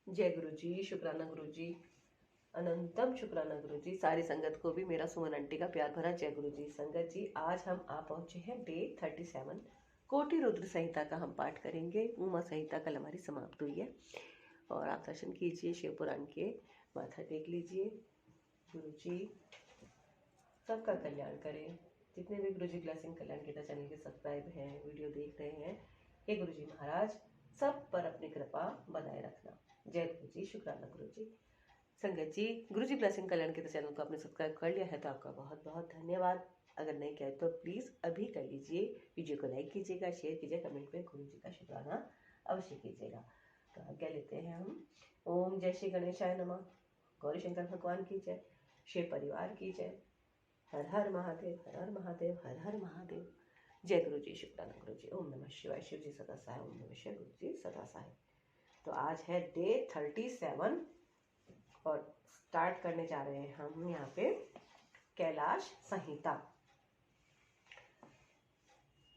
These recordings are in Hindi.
जय गुरु जी, शुक्राना गुरु जी, अनंतम शुक्राना गुरु जी। सारी संगत को भी मेरा सुमन आंटी का प्यार भरा जय गुरु जी। संगत जी, आज हम आ पहुंचे हैं डे 37। कोटि रुद्र संहिता का हम पाठ करेंगे। उमा संहिता कल हमारी समाप्त हुई है और आप दर्शन कीजिए शिव पुराण के, माथा टेक लीजिए। गुरु जी सबका कल्याण करें। जितने भी गुरु जी ब्लेसिंग कल्याण गीता चैनल के सब्सक्राइब हैं, वीडियो देख रहे हैं, हे गुरु जी महाराज सब पर अपनी कृपा बनाए रखना। जय गुरु जी, शुक्राना गुरु जी। संगत जी, गुरु जी ब्लेसिंग कल्याण गीता चैनल को आपने सब्सक्राइब कर लिया है तो आपका बहुत बहुत धन्यवाद। अगर नहीं किया तो प्लीज़ अभी कर लीजिए। वीडियो को लाइक कीजिएगा, शेयर कीजिए, कमेंट में गुरु जी का शुक्राना अवश्य कीजिएगा। तो आज्ञा लेते हैं हम। ओम जय श्री गणेशाय नमः। गौरी शंकर भगवान की जय, शिव परिवार की जय। हर हर महादेव, हर हर महादेव, हर हर महादेव। जय गुरु जी, शुक्राना गुरु जी। ओम नमः शिवाय। शिव जी सदा सहाय। ओम नमः शिवाय। गुरु जी सदा सहाय। तो आज है डे 37 और स्टार्ट करने जा रहे हैं हम यहाँ पे कैलाश संहिता।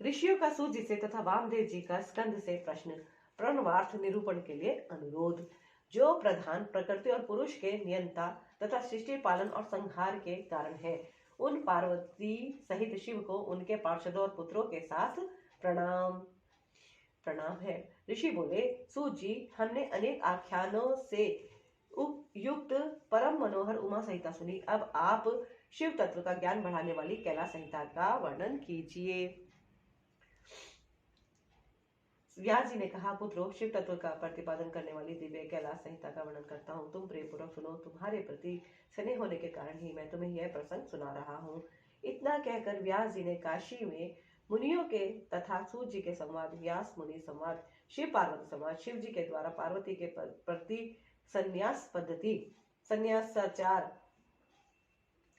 ऋषियों का सूजी से तथा वामदेव जी का स्कंद से प्रश्न प्रणवार्थ निरूपण के लिए अनुरोध। जो प्रधान प्रकृति और पुरुष के नियंता तथा सृष्टि पालन और संहार के कारण है, उन पार्वती सहित शिव को उनके पार्षदों और पुत्रों के साथ प्रणाम प्रणाम है। ऋषि बोले, सूत जी, हमने अनेक आख्यानों से उपयुक्त परम मनोहर उमा संहिता सुनी। अब आप शिव तत्व का ज्ञान बढ़ाने वाली कैलाश संहिता का वर्णन कीजिए। व्यास जी ने कहा, पुत्रों, शिव तत्व का प्रतिपादन करने वाली दिव्य कैलाश संहिता का वर्णन करता हूँ। तुम प्रेमपूर्वक सुनो। तुम्हारे प्रति स्नेह होने के कारण ही मैं तुम्हें यह प्रसंग सुना रहा हूँ। इतना कहकर व्यास जी ने काशी में मुनियों के तथा सूत जी के संवाद, व्यास मुनि संवाद, शिव पार्वती संवाद, शिव जी के द्वारा पार्वती के प्रति संन्यास पद्धति, संन्यासाचार,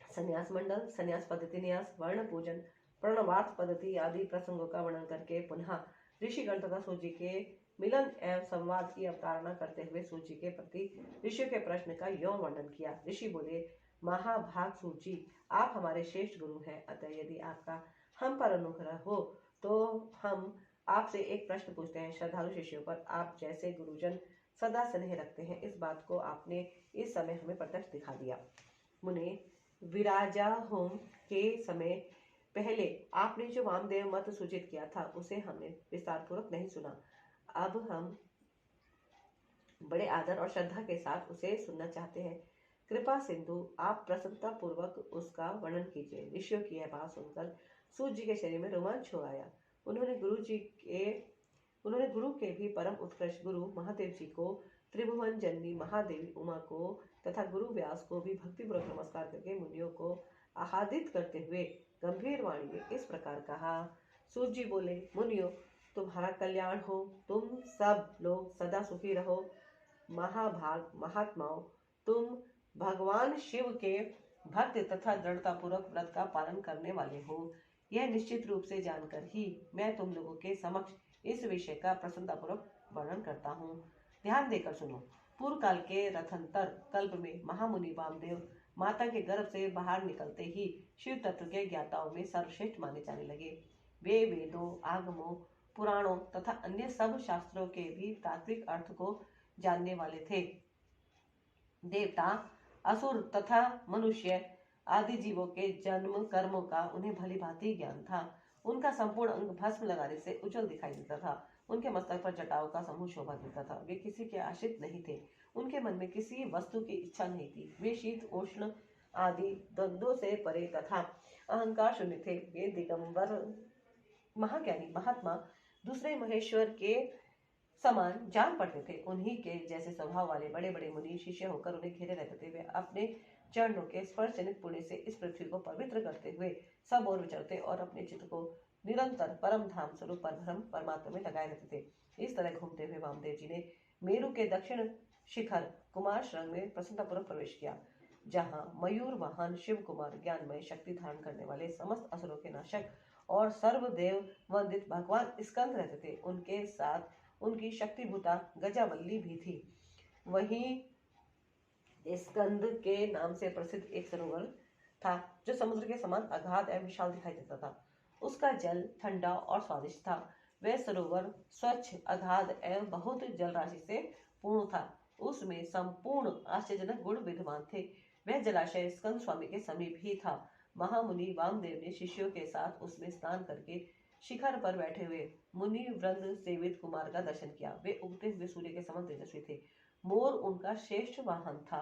संन्यास मंडल, संन्यास पद्धति, न्यास, वर्ण पूजन, प्रणवार्थ पद्धति आदि प्रसंगों का वर्णन करके पुनः ऋषिगण तथा सूत जी के मिलन एवं संवाद की अवतारणा करते हुए सूत जी के प्रति ऋषियों के प्रश्न का यौन वर्णन किया। ऋषि बोले, महाभाग सूत जी, आप हमारे श्रेष्ठ गुरु हैं, अतः यदि आपका हम पर अनुग्रह हो तो हम आपसे एक प्रश्न पूछते हैं। श्रद्धालु शिष्यों पर आप जैसे गुरुजन सदा स्नेह रखते हैं, इस बात को आपने इस समय हमें प्रत्यक्ष दिखा दिया। मुने, विराजा होम के समय पहले आपने जो वामदेव मत सूचित किया था उसे हमने विस्तार पूर्वक नहीं सुना। अब हम बड़े आदर और श्रद्धा के साथ उसे सुनना चाहते हैं। कृपा सिंधु, आप प्रसन्नता पूर्वक उसका वर्णन कीजिए। ऋषियों की यह बात सुनकर सूत जी के शरीर में रोमांच हो आया। उन्होंने गुरु के भी परम उत्कृष्ट गुरु महादेव जी को, त्रिभुवन जननी महादेवी उमा को तथा गुरु व्यास को भी भक्तिपूर्वक नमस्कार करके मुनियों को आहादित करते हुए गंभीर वाणी में इस प्रकार कहा। सूत जी बोले, मुनियों, तुम्हारा कल्याण हो, तुम सब लोग सदा सुखी रहो। महाभाग महात्माओं, तुम भगवान शिव के भक्त तथा दृढ़ता पूर्वक व्रत का पालन करने वाले हो। यह निश्चित रूप से जानकर ही मैं तुम लोगों के समक्ष इस विषय का प्रसन्नतापूर्वक वर्णन करता हूँ। ध्यान देकर सुनो। पूर्व काल के रथंतर कल्प में महामुनि वामदेव माता के गर्भ से बाहर निकलते ही शिव तत्व के ज्ञाताओं में सर्वश्रेष्ठ माने जाने लगे। वे वेदों, आगमों, पुराणों तथा अन्य सब शास्त्रों के भी तात्विक अर्थ को जानने वाले थे। देवता, असुर तथा मनुष्य आदि जीवों के जन्म कर्मों का उन्हें भली भांति ज्ञान था। उनका संपूर्ण अंग भस्म लगाने से उज्जवल दिखाई देता था। उनके मस्तक पर जटाओं का समूह शोभा देता था। वे किसी के आश्रित नहीं थे। उनके मन में किसी वस्तु की इच्छा नहीं थी। वे शीत उष्ण आदि द्वंद्वों से परे तथा अहंकार शून्य थे। वे दिगंबर महाज्ञानी महात्मा दूसरे महेश्वर के समान जान पड़ते थे। उन्हीं के जैसे स्वभाव वाले बड़े बड़े मुनि शिष्य होकर उन्हें घेरे रहते थे। वे अपने चरणों के स्पर्श जनित पुण्य से इस पृथ्वी को पवित्र करते हुए सब ओर विचरते और अपने चित्त को निरंतर परम धाम स्वरूप परब्रह्म परमात्मा में लगाए रहते थे। इस तरह घूमते हुए वामदेव जी ने मेरु के दक्षिण शिखर कुमार श्रृंग में प्रसन्नतापूर्वक प्रवेश किया, जहाँ मयूर वाहन शिव कुमार ज्ञानमय शक्ति धारण करने वाले समस्त असुरों के नाशक और सर्वदेव वंदित भगवान स्कंद रहते थे। उनके साथ उनकी शक्तिभूता गजावल्ली भी थी। वहीं स्कंद के नाम से प्रसिद्ध एक सरोवर था जो समुद्र के समान अगाध एवं विशाल दिखाई देता था। उसका जल ठंडा और स्वादिष्ट था। वह सरोवर स्वच्छ, अगाध एवं बहुत जल राशि से पूर्ण था। उसमें संपूर्ण आश्चर्यजनक गुण विद्यमान थे। वह जलाशय स्कंद स्वामी के समीप ही था। महामुनि वामदेव ने शिष्यों के साथ उसमें स्नान करके शिखर पर बैठे हुए मुनि वृंद सेवित कुमार का दर्शन किया। वे उगते हुए सूर्य के समान तेजस्वी थे। मोर उनका श्रेष्ठ वाहन था।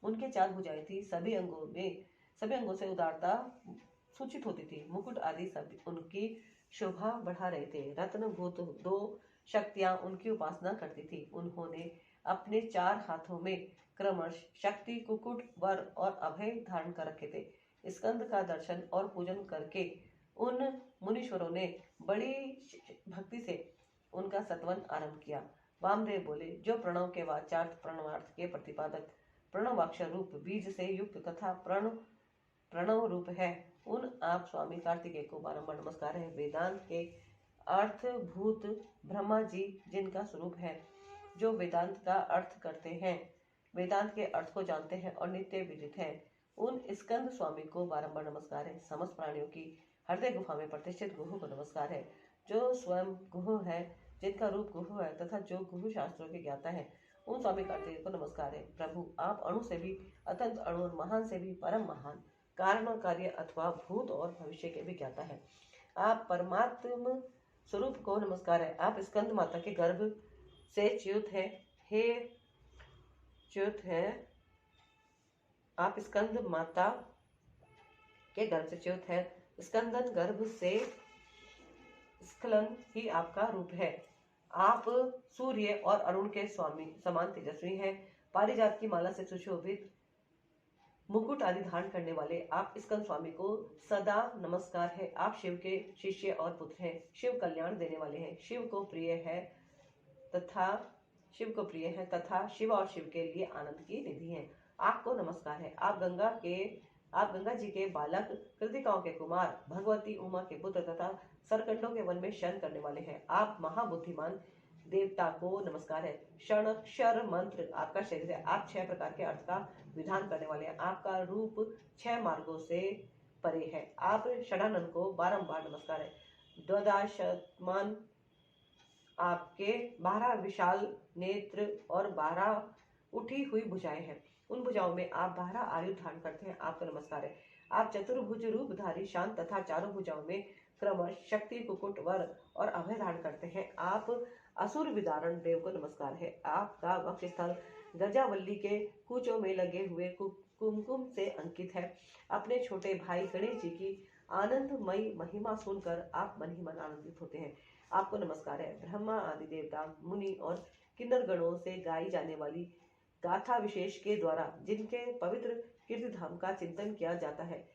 उनके 4 भुजाएं थी। सभी अंगों से उदारता सूचित होती थी। मुकुट आदि सभी उनकी शोभा बढ़ा रहे थे। रत्न भूत 2 शक्तियां उनकी उपासना करती थी। उन्होंने अपने 4 हाथों में क्रमश शक्ति, कुकुट, वर और अभय धारण कर रखे थे। स्कंद का दर्शन और पूजन करके उन मुनीश्वरों ने बड़ी भक्ति से उनका सत्वन आरंभ किया। वामदेव बोले, जो प्रणव के वाचार्थ प्रणवार्थ के प्रतिपादक प्रणवाक्षर रूप बीज से युक्त तथा प्रणव रूप है, उन आप स्वामी कार्तिकेय को बारंबार नमस्कार है। वेदांत के अर्थभूत ब्रह्मा जी जिनका स्वरूप है, जो वेदांत का अर्थ करते हैं, वेदांत के अर्थ को जानते हैं और नित्य विदित हैं, उन स्कंद स्वामी को बारंबार नमस्कार है। समस्त प्राणियों की हृदय गुफा में प्रतिष्ठित गुरु को नमस्कार है, जो स्वयं गुरु है, जिनका रूप गुरु है तथा जो गुरु शास्त्रों के ज्ञाता है, उन स्वामी कार्तिकेय को नमस्कार है। प्रभु, आप अणु से भी अत्यंत अणु और महान से भी परम महान, कारण और कार्य अथवा भूत और भविष्य के भी ज्ञाता है। आप परमात्म स्वरूप को नमस्कार है। आप स्कंद माता के गर्भ से च्युत है। हे च्युत है, आप स्कंद माता के गर्भ से च्युत है। स्कंदन गर्भ से स्खलन ही आपका रूप है। आप सूर्य और अरुण के स्वामी समान तेजस्वी हैं। पारिजात की माला से सुशोभित मुकुट आदि धारण करने वाले आप स्कंद स्वामी को सदा नमस्कार है। आप शिव के शिष्य और पुत्र हैं। शिव कल्याण देने वाले हैं। शिव को प्रिय है तथा शिव और शिव के लिए आनंद की निधि हैं। आपको नमस्कार है। आप गंगा जी के बालक, कृतिकाओं के कुमार, भगवती उमा के पुत्र तथा सरकंडों के वन में शयन करने वाले हैं। आप महाबुद्धिमान देवता को नमस्कार है। क्षर मंत्र आपका शरीर है। आप 6 प्रकार के अर्थ का विधान करने वाले हैं। आपका रूप 6 मार्गों से परे है। आप षडानन को बारंबार नमस्कार है। द्वदाशमान आपके 12 विशाल नेत्र और 12 उठी हुई भुजाएं हैं। उन भुजाओं में आप 12 आयुध धारण करते हैं। आपको नमस्कार है। आप चतुर्भुज रूपधारी शांत तथा चारों भुजाओं में क्रमश शक्ति, कुकुट, वर और अभय धारण करते हैं। आप असुर विदारण देव को नमस्कार है। आपका वक्षस्थल गजावल्ली के कूचों में लगे हुए कुमकुम से अंकित है। अपने छोटे भाई गणेश जी की आनंदमयी महिमा सुनकर आप मन ही मन आनंदित होते हैं। आपको नमस्कार है। ब्रह्मा आदि देवता, मुनि और किन्नर गणों से गाई जाने वाली गाथा विशेष के द्वारा जिनके पवित्र कीर्तिधाम का चिंतन किया जाता है,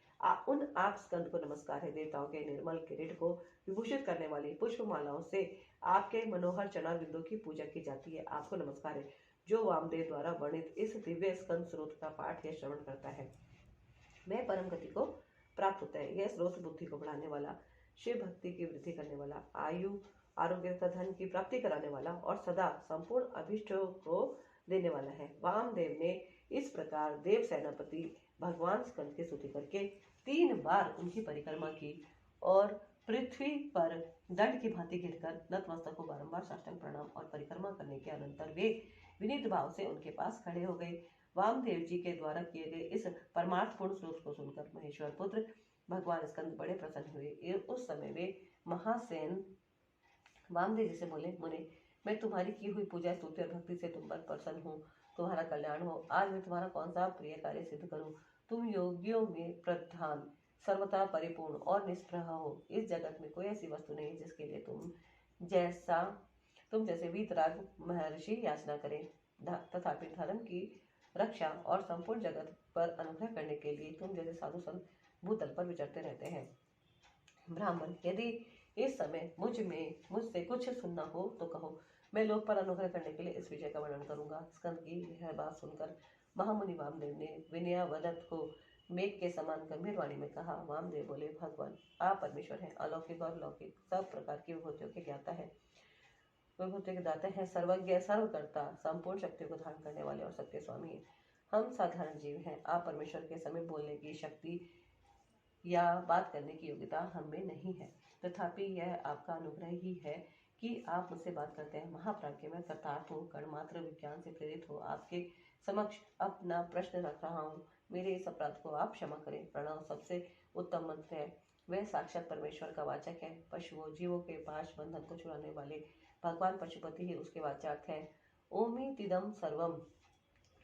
उन आप स्कंद को नमस्कार है। देवताओं के निर्मल किरीट को विभूषित करने वाली पुष्पमालाओं से आपके मनोहर चरण बिंदु की पूजा की जाती है। आपको नमस्कार है। जो वामदेव द्वारा वर्णित इस दिव्य स्कंद स्रोत का पाठ या श्रवण करता है, वह परम गति को प्राप्त होता है। यह स्रोत बुद्धि को बढ़ाने वाला, शिव भक्ति की वृद्धि करने वाला, आयु, आरोग्य तथा धन की प्राप्ति कराने वाला और सदा संपूर्ण अभिष्टों को देने वाला है। वामदेव ने इस प्रकार देव सेनापति भगवान स्कंद की स्तुति करके 3 बार उनकी परिक्रमा की और पृथ्वी पर दंड की भांति गिरकर नतमस्तक को बारंबार साष्टांग प्रणाम और परिक्रमा करने के अनंतर वे विनीत भाव से उनके पास खड़े हो गए। वामदेव जी के द्वारा किए गए इस परमार्थपूर्ण श्लोक को सुनकर महेश्वर पुत्र भगवान स्कंद बड़े प्रसन्न हुए। उस समय वे महासेन वामदेव जी से बोले, मुने, मैं तुम्हारी की हुई पूजा, स्तुति और भक्ति से तुम पर प्रसन्न हूँ। तुम्हारा कल्याण हो। आज मैं तुम्हारा कौन सा प्रिय कार्य सिद्ध करूँ। तुम योगियों में प्रधान, सर्वथा परिपूर्ण और निष्प्रह हो। इस जगत में कोई ऐसी वस्तु नहीं जिसके लिए तुम जैसे वीतराग महर्षि याचना करें। तथापि धर्म की रक्षा और संपूर्ण जगत पर अनुग्रह करने के लिए तुम जैसे साधु संत भूतल पर विचरते रहते हैं। ब्राह्मण, यदि इस समय मुझसे कुछ सुनना हो तो कहो, मैं लोक पर अनुग्रह करने के लिए इस विजय का वर्णन करूंगा। स्कंद की यह बात सुनकर महामुनि वामदेव ने विनयावदत को मेघ के समान गंभीर वाणी में कहा। वामदेव बोले, भगवान, आप परमेश्वर हैं, अलौकिक और लौकिक सब प्रकार की विभूतियों के ज्ञाता है, विभूतियों के दाता है, सर्वज्ञ, सर्वकर्ता, संपूर्ण शक्तियों को धारण करने वाले और सत्य स्वामी है। हम साधारण जीव हैं। आप परमेश्वर के समय बोलने की शक्ति या बात करने की योग्यता हम में नहीं है। तथापि यह आपका अनुग्रह ही है कि आप मुझसे बात करते हैं। महाप्राज्ञ मैं कृतार्थ हूँ, कण मात्र विज्ञान से प्रेरित हो आपके समक्ष अपना प्रश्न रख रहा हूँ। मेरे इस अपराध को आप क्षमा करें। प्रणव सबसे उत्तम मंत्र है, वह साक्षात परमेश्वर का वाचक है। पशुओं जीवों के पाश बंधन को छुड़ाने वाले भगवान पशुपति ही उसके वाच्यार्थ है। ओमितिदम सर्वम,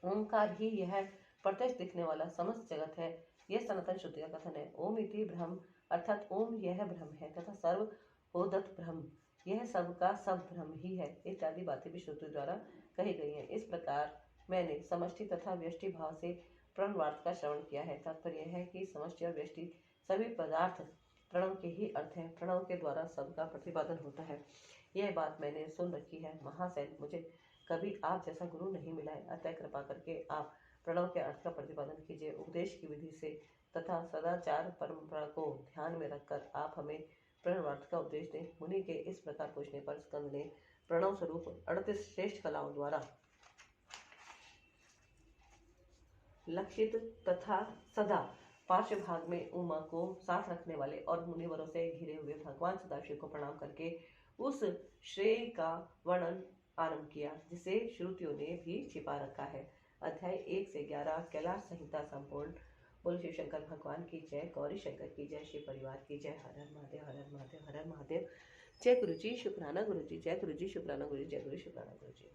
ओंकार ही यह प्रत्यक्ष दिखने वाला समस्त जगत है। यह सनातन शुद्धि का कथन है। ओम इति ब्रह्म, अर्थात ओम यह ब्रह्म है तथा सर्व होदत ब्रह्म, यह सब का सब ब्रह्म ही है, इत्यादि बातें भी श्रुति द्वारा कही गई हैं। इस प्रकार मैंने समष्टि तथा व्यष्टि भाव से प्रणवार्थ का श्रवण किया है। तात्पर्य है कि समष्टि और व्यष्टि सभी पदार्थ प्रणव के ही अर्थ हैं। प्रणव के द्वारा सबका प्रतिपादन होता है। यह बात मैंने सुन रखी है। महासैन, मुझे कभी आप जैसा गुरु नहीं मिला है, अतः कृपा करके आप प्रणव के अर्थ का प्रतिपादन कीजिए। उपदेश की विधि से तथा सदाचार परंपरा को ध्यान में रखकर आप हमें प्रणवार्थ का उपदेश दें। मुनि के इस प्रकार पूछने पर स्कंद ने प्रणव स्वरूप 38 श्रेष्ठ कलाओं द्वारा लक्षित तथा सदा पार्श्व भाग में उमा को साथ रखने वाले और मुनिवरों से घिरे हुए भगवान सदाशिव को प्रणाम करके उस श्रेय का वर्णन आरंभ किया जिसे श्रुतियों ने भी छिपा रखा है। अध्याय 1 से 11 कैलाश संहिता संपूर्ण। बोलो शिव शंकर भगवान की जय, गौरी शंकर की जय, शिव परिवार की जय। हर हर महादेव, हर हर महादेव, हर हर महादेव। जय गुरु जी, शुक्राना गुरु जी, जय गुरु जी, शुक्राना गुरु जी, जय गुरु, शुक्राना गुरु जी।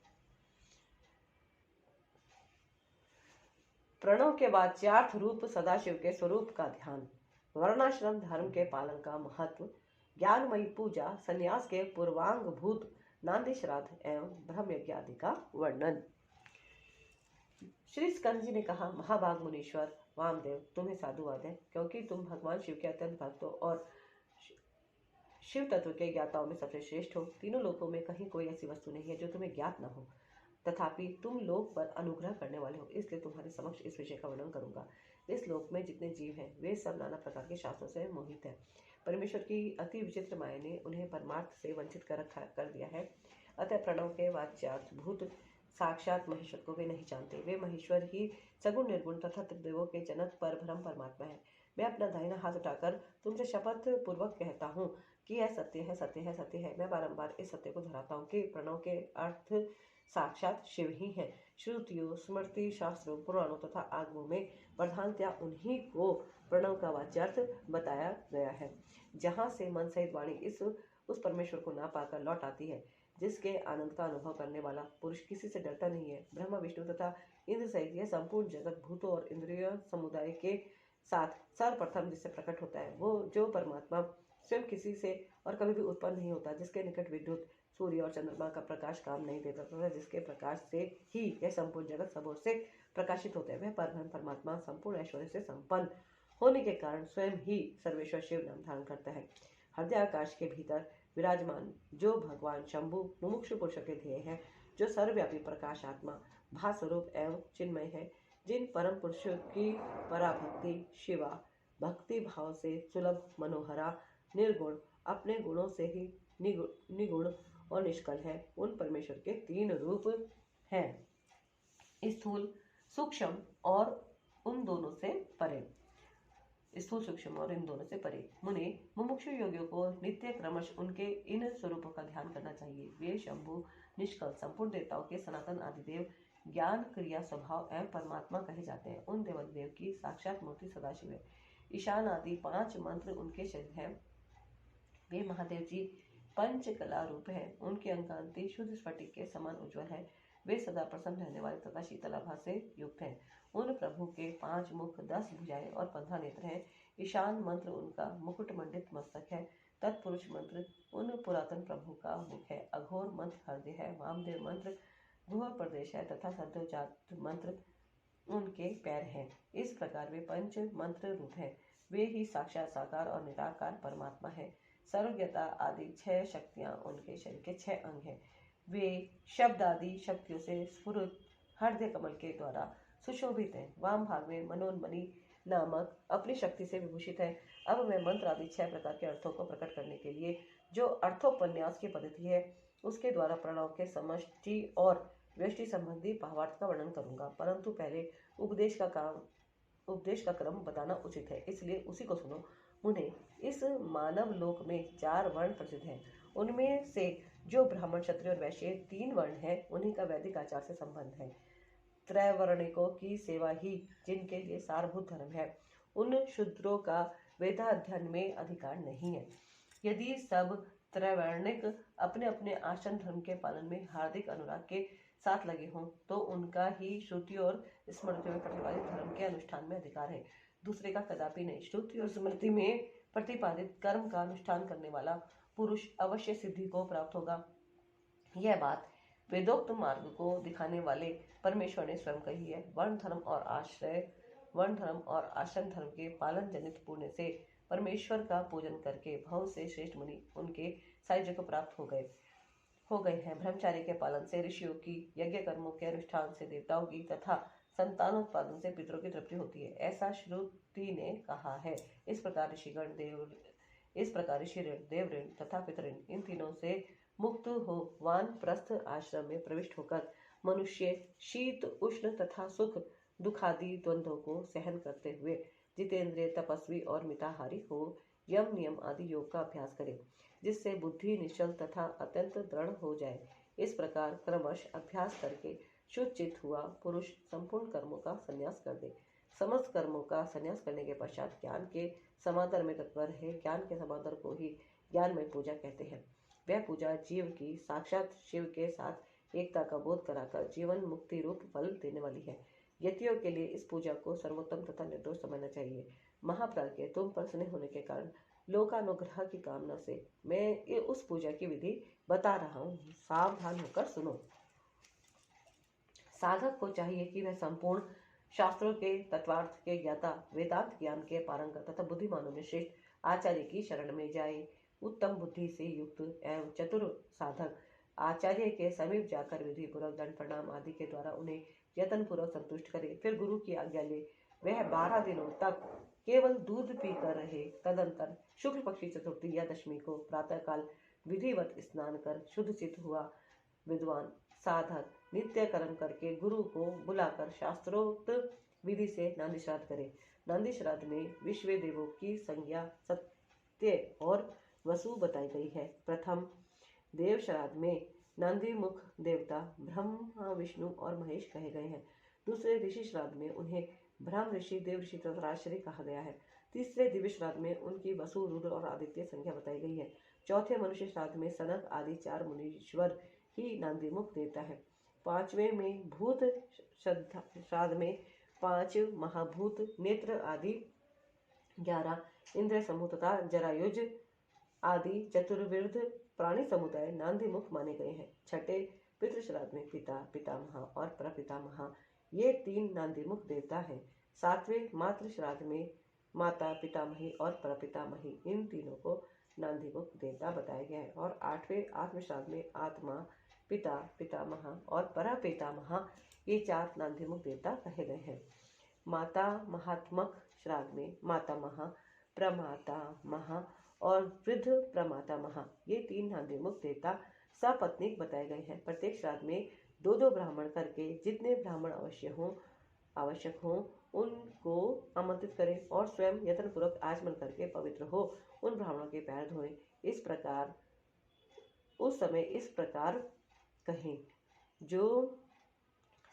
प्रणव के बाद चार्थ रूप सदाशिव के स्वरूप का ध्यान, वर्णाश्रम धर्म के पालन का महत्व, ज्ञानमयी पूजा, संन्यास के पूर्वांग भूत नांदी श्राद्ध एवं ब्रह्म यज्ञ आदि का वर्णन। श्री स्कंद जी ने कहा, महाभाग मुनीश्वर वामदेव, तुम्हें साधुवाद है, क्योंकि तुम भगवान शिव के अत्यंत भक्त हो और शिव तत्व के ज्ञाताओं में सबसे श्रेष्ठ हो। तीनों लोकों में कहीं कोई ऐसी वस्तु नहीं है जो तुम्हें ज्ञात न हो, तथापि तुम लोक पर अनुग्रह करने वाले हो, इसलिए तुम्हारे समक्ष इस विषय का वर्णन करूंगा। इस लोक में जितने जीव हैं वे सब नाना प्रकार के शास्त्रों से मोहित हैं। परमेश्वर की अति विचित्र माया ने उन्हें परमार्थ से वंचित कर दिया है। अतः प्रणव के वाच्यार्थ भूत साक्षात महेश्वर को वे नहीं जानते। वे महेश्वर ही सगुण निर्गुण तथा त्रिदेवों के जनक पर ब्रह्म परमात्मा है। मैं अपना दाहिना हाथ उठाकर तुमसे शपथ पूर्वक कहता हूँ कि यह सत्य है, सत्य है, सत्य है। मैं बारंबार इस सत्य को दोहराता हूँ कि प्रणव के अर्थ साक्षात शिव ही है। श्रुतियों, स्मृति, शास्त्रों, पुराणों तथा आगमों में प्रधानतया उन्हीं को प्रणव का वाच्यार्थ बताया गया है। जहाँ से मन सहित वाणी उस परमेश्वर को ना पाकर लौट आती है, जिसके आनंद का अनुभव करने वाला पुरुष किसी से डरता नहीं है। ब्रह्मा, विष्णु तथा इंद्र सहित यह संपूर्ण जगत भूतों और इंद्रिय समुदाय के साथ सर्वप्रथम जिससे प्रकट होता है, वो जो परमात्मा स्वयं किसी से और कभी भी उत्पन्न नहीं होता, जिसके निकट विद्युत, सूर्य और चंद्रमा का प्रकाश काम नहीं देता तथा जिसके प्रकाश से ही यह संपूर्ण जगत सब ओर से प्रकाशित होता है, वह परब्रह्म परमात्मा संपूर्ण ऐश्वर्य से संपन्न होने के कारण स्वयं ही सर्वेश्वर शिव नाम धारण करता है। हृदय आकाश के भीतर विराजमान जो भगवान शंभु मुमुक्षु पुरुषों के ध्येय है, जो सर्वव्यापी प्रकाश आत्मा भास्वरूप एवं चिन्मय है, जिन परम पुरुषों की पराभक्ति शिवा भक्ति भाव से सुलभ मनोहरा निर्गुण अपने गुणों से ही निगुण और निष्कल है, उन परमेश्वर के 3 रूप हैं, स्थूल, सूक्ष्म और उन दोनों से परे। स्थूल, सूक्ष्म और इन दोनों से परे। मुनि मुमुक्षु योगियों को नित्य क्रमश उनके इन स्वरूपों का ध्यान करना चाहिए। वे शंभु, निष्कल, संपूर्ण देवताओं के सनातन आदिदेव, ज्ञान, क्रिया, स्वभाव एवं परमात्मा कहे जाते हैं। उन देवादिदेव की साक्षात मूर्ति सदाशिव है। ईशान आदि 5 मंत्र उनके शरीर हैं। वे महादेव जी पंचकला रूप है। उनकी अंकांति शुद्ध स्फटिक के समान उज्ज्वल है। वे सदा प्रसन्न रहने वाले तथा शीतलाभा से युक्त हैं। उन प्रभु के 5 मुख, 10 भुजाएं और 15 नेत्र हैं। ईशान मंत्र उनका मुकुट मंडित मस्तक है। तत्पुरुष मंत्र उन पुरातन प्रभु का मुख है। अघोर मंत्र हृदय है। वामदेव मंत्र गुह प्रदेश है तथा सद्योजात मंत्र उनके पैर हैं। इस प्रकार वे पंच मंत्र रूप है। वे ही साक्षात साकार और निराकार परमात्मा है। सर्वज्ञता आदि 6 शक्तियां उनके शरीर के 6 अंग हैं। वे शब्द आदि शक्तियों से स्फुरित हृदय कमल के द्वारा सुशोभित हैं। वाम भाग में मनोन्मणि नामक अपनी शक्ति से विभूषित है। अब मैं मंत्र आदि 6 प्रकार के अर्थों को प्रकट करने के लिए जो अर्थोपन्यास की पद्धति है उसके द्वारा प्रणव के समष्टि और व्यष्टि संबंधी भावार्थ का वर्णन करूंगा, परंतु पहले उपदेश का क्रम बताना उचित है, इसलिए उसी को सुनो। मुने, इस मानव लोक में 4 वर्ण प्रसिद्ध हैं। उनमें से जो ब्राह्मण, क्षत्रिय और वैश्य 3 वर्ण हैं, उन्हीं का वैदिक आचार से संबंध है। त्रैवर्णिकों की सेवा ही जिनके लिए सारभूत धर्म है, उन शूद्रों का वेदाध्ययन में अधिकार नहीं है। यदि सब त्रैवर्णिक अपने अपने आश्रम धर्म के पालन में हार्दिक अनुराग के साथ लगे हों, तो उनका ही श्रुति और स्मृति में प्रतिपादित धर्म के अनुष्ठान में अधिकार है, दूसरे का कदापि नहीं। श्रुति और स्मृति में प्रतिपादित कर्म का अनुष्ठान करने वाला पुरुष अवश्य सिद्धि को प्राप्त होगा। यह बात वेदोक्त मार्ग को दिखाने वाले परमेश्वर ने स्वयं कही है। वर्ण धर्म और आश्रम धर्म के पालन जनित पुण्य से परमेश्वर का पूजन करके बहुत से श्रेष्ठ मुनि उनके सायुज्य को प्राप्त हो गए हैं। ब्रह्मचार्य के पालन से ऋषियों की, यज्ञ कर्मों के अनुष्ठान से देवताओं की तथा संतानोत्पादन से पितरों की तृप्ति होती है, ऐसा श्रुति ने कहा है। इस प्रकार ऋषि ऋण, देव ऋण तथा पितृण, इन तीनों से मुक्त हो वानप्रस्थ आश्रम में प्रविष्ट होकर मनुष्य शीत, उष्ण तथा सुख दुखादि द्वंद्वों को सहन करते हुए जितेंद्रिय, तपस्वी और मिताहारी हो यम नियम आदि योग का अभ्यास करे, जिससे बुद्धि निश्चल तथा अत्यंत दृढ़ हो जाए। इस प्रकार क्रमश अभ्यास करके शुद्ध चित्त हुआ पुरुष संपूर्ण कर्मों का संन्यास कर दे। समस्त कर्मों का संन्यास करने के पश्चात ज्ञान के समादर में तत्पर है। ज्ञान के समादर को ही ज्ञान में पूजा कहते हैं। वह पूजा जीव की साक्षात शिव के साथ एकता का बोध कराकर जीवन मुक्ति रूप फल देने वाली है। यतियों के लिए इस पूजा को सर्वोत्तम तथा निर्दोष समझना चाहिए। महाप्राज्ञ, तुम पर स्नेह होने के कारण लोकानुग्रह की कामना से मैं उस पूजा की विधि बता रहा हूँ, सावधान होकर सुनो। साधक को चाहिए कि वह संपूर्ण शास्त्रों के तत्वार्थ के ज्ञाता, वेदांत ज्ञान के पारंगत तथा बुद्धिमानों में श्रेष्ठ आचार्य की शरण में जाए। उत्तम बुद्धि से युक्त एवं चतुर साधक आचार्य के समीप जाकर विधि पूर्वक दंड प्रणाम आदि के द्वारा उन्हें यत्न पूर्वक संतुष्ट करे। फिर गुरु की आज्ञा ले वह 12 दिनों तक केवल दूध पीकर रहे। तदंतर शुक्ल पक्षी चतुर्थी या दशमी को प्रातःकाल विधिवत स्नान कर शुद्ध चित्त हुआ विद्वान साधक नित्य कर्म करके गुरु को बुलाकर शास्त्रोक्त विधि से नांदी श्राद्ध करे। नांदी श्राद्ध में विश्व देवों की संज्ञा सत्य और वसु बताई गई है। प्रथम देव श्राद्ध में नांदी मुख देवता ब्रह्मा, विष्णु और महेश कहे गए हैं। दूसरे ऋषि श्राद्ध में उन्हें ब्रह्म ऋषि, देव ऋषि तथा राजर्षि कहा गया है। तीसरे दिव्य श्राद्ध में उनकी वसु, रुद्र और आदित्य संख्या बताई गई है। चौथे मनुष्य श्राद्ध में सनक आदि 4 मुनीश्वर ही नांदी मुख देवता है। पांचवें में भूत श्राद्ध में 5 महाभूत, नेत्र आदि 11 इंद्र समूह तथा जरायुज आदि चतुर्विध प्राणी समुदाय नांदी मुख माने गए हैं। छठे पितृ श्राद्ध में पिता, पितामह और प्रपितामह ये 3 नांदी मुख देवता हैं। सातवें मातृ श्राद्ध में माता, पितामही और प्रपितामही, इन तीनों को नांदी मुख देवता बताया गया है। और 8वें आत्म श्राद्ध में आत्मा, पिता, पितामह और परपितामह ये 4 नांदी मुख देवता कहे गए हैं। माता महात्मक श्राद्ध में मातामह, प्रमातामह और वृद्ध प्रमातामह ये 3 नांदी मुख देवता सपत्नीक बताए गए हैं। प्रत्येक श्राद्ध में 2-2 ब्राह्मण करके जितने ब्राह्मण आवश्यक हों उनको आमंत्रित करें और स्वयं यत्नपूर्वक आचमन करके पवित्र हो उन ब्राह्मणों के पैर धोएं। उस समय इस प्रकार कहें, जो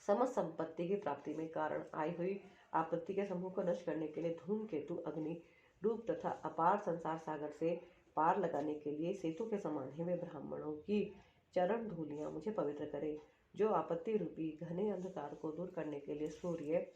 समस्त संपत्ति की प्राप्ति में कारण आई हुई आपत्ति के समूह को नष्ट करने के लिए धूमकेतु अग्नि रूप तथा अपार संसार सागर से पार लगाने के लिए सेतु के समान है। वे ब्राह्मणों की चरण धूलियां मुझे पवित्र करे। जो आपत्ति रूपी घने अंधकार को दूर करने के लिए सूर्य,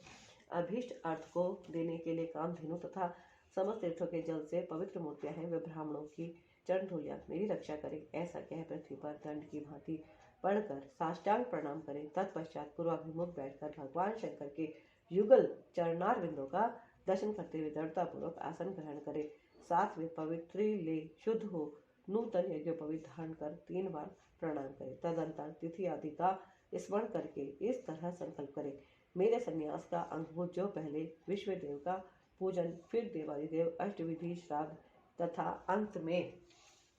अभीष्ट अर्थ को देने के लिए कामधेनु तथा समस्त तीर्थों के जल से पवित्र मूर्तियां हैं, वे ब्राह्मणों की चरण धूलियां मेरी रक्षा करें। ऐसा कह पृथ्वी पर दंड की भांति पढ़कर साष्टांग प्रणाम करें। तत्पश्चात पूर्वाभिमुख बैठकर भगवान शंकर के युगल चरणार बिंदों का दर्शन करते हुए दृढ़तापूर्वक आसन ग्रहण करें। 7वें पवित्री ले शुद्ध हो नूतन यज्ञोपवीत धारण कर 3 बार प्रणाम करें। तदंतर तिथि आदि का स्मरण करके इस तरह संकल्प करें, मेरे संन्यास का अंगभूत जो पहले विश्व देव का पूजन, फिर देवादिदेव अष्टविधि श्राद्ध तथा अंत में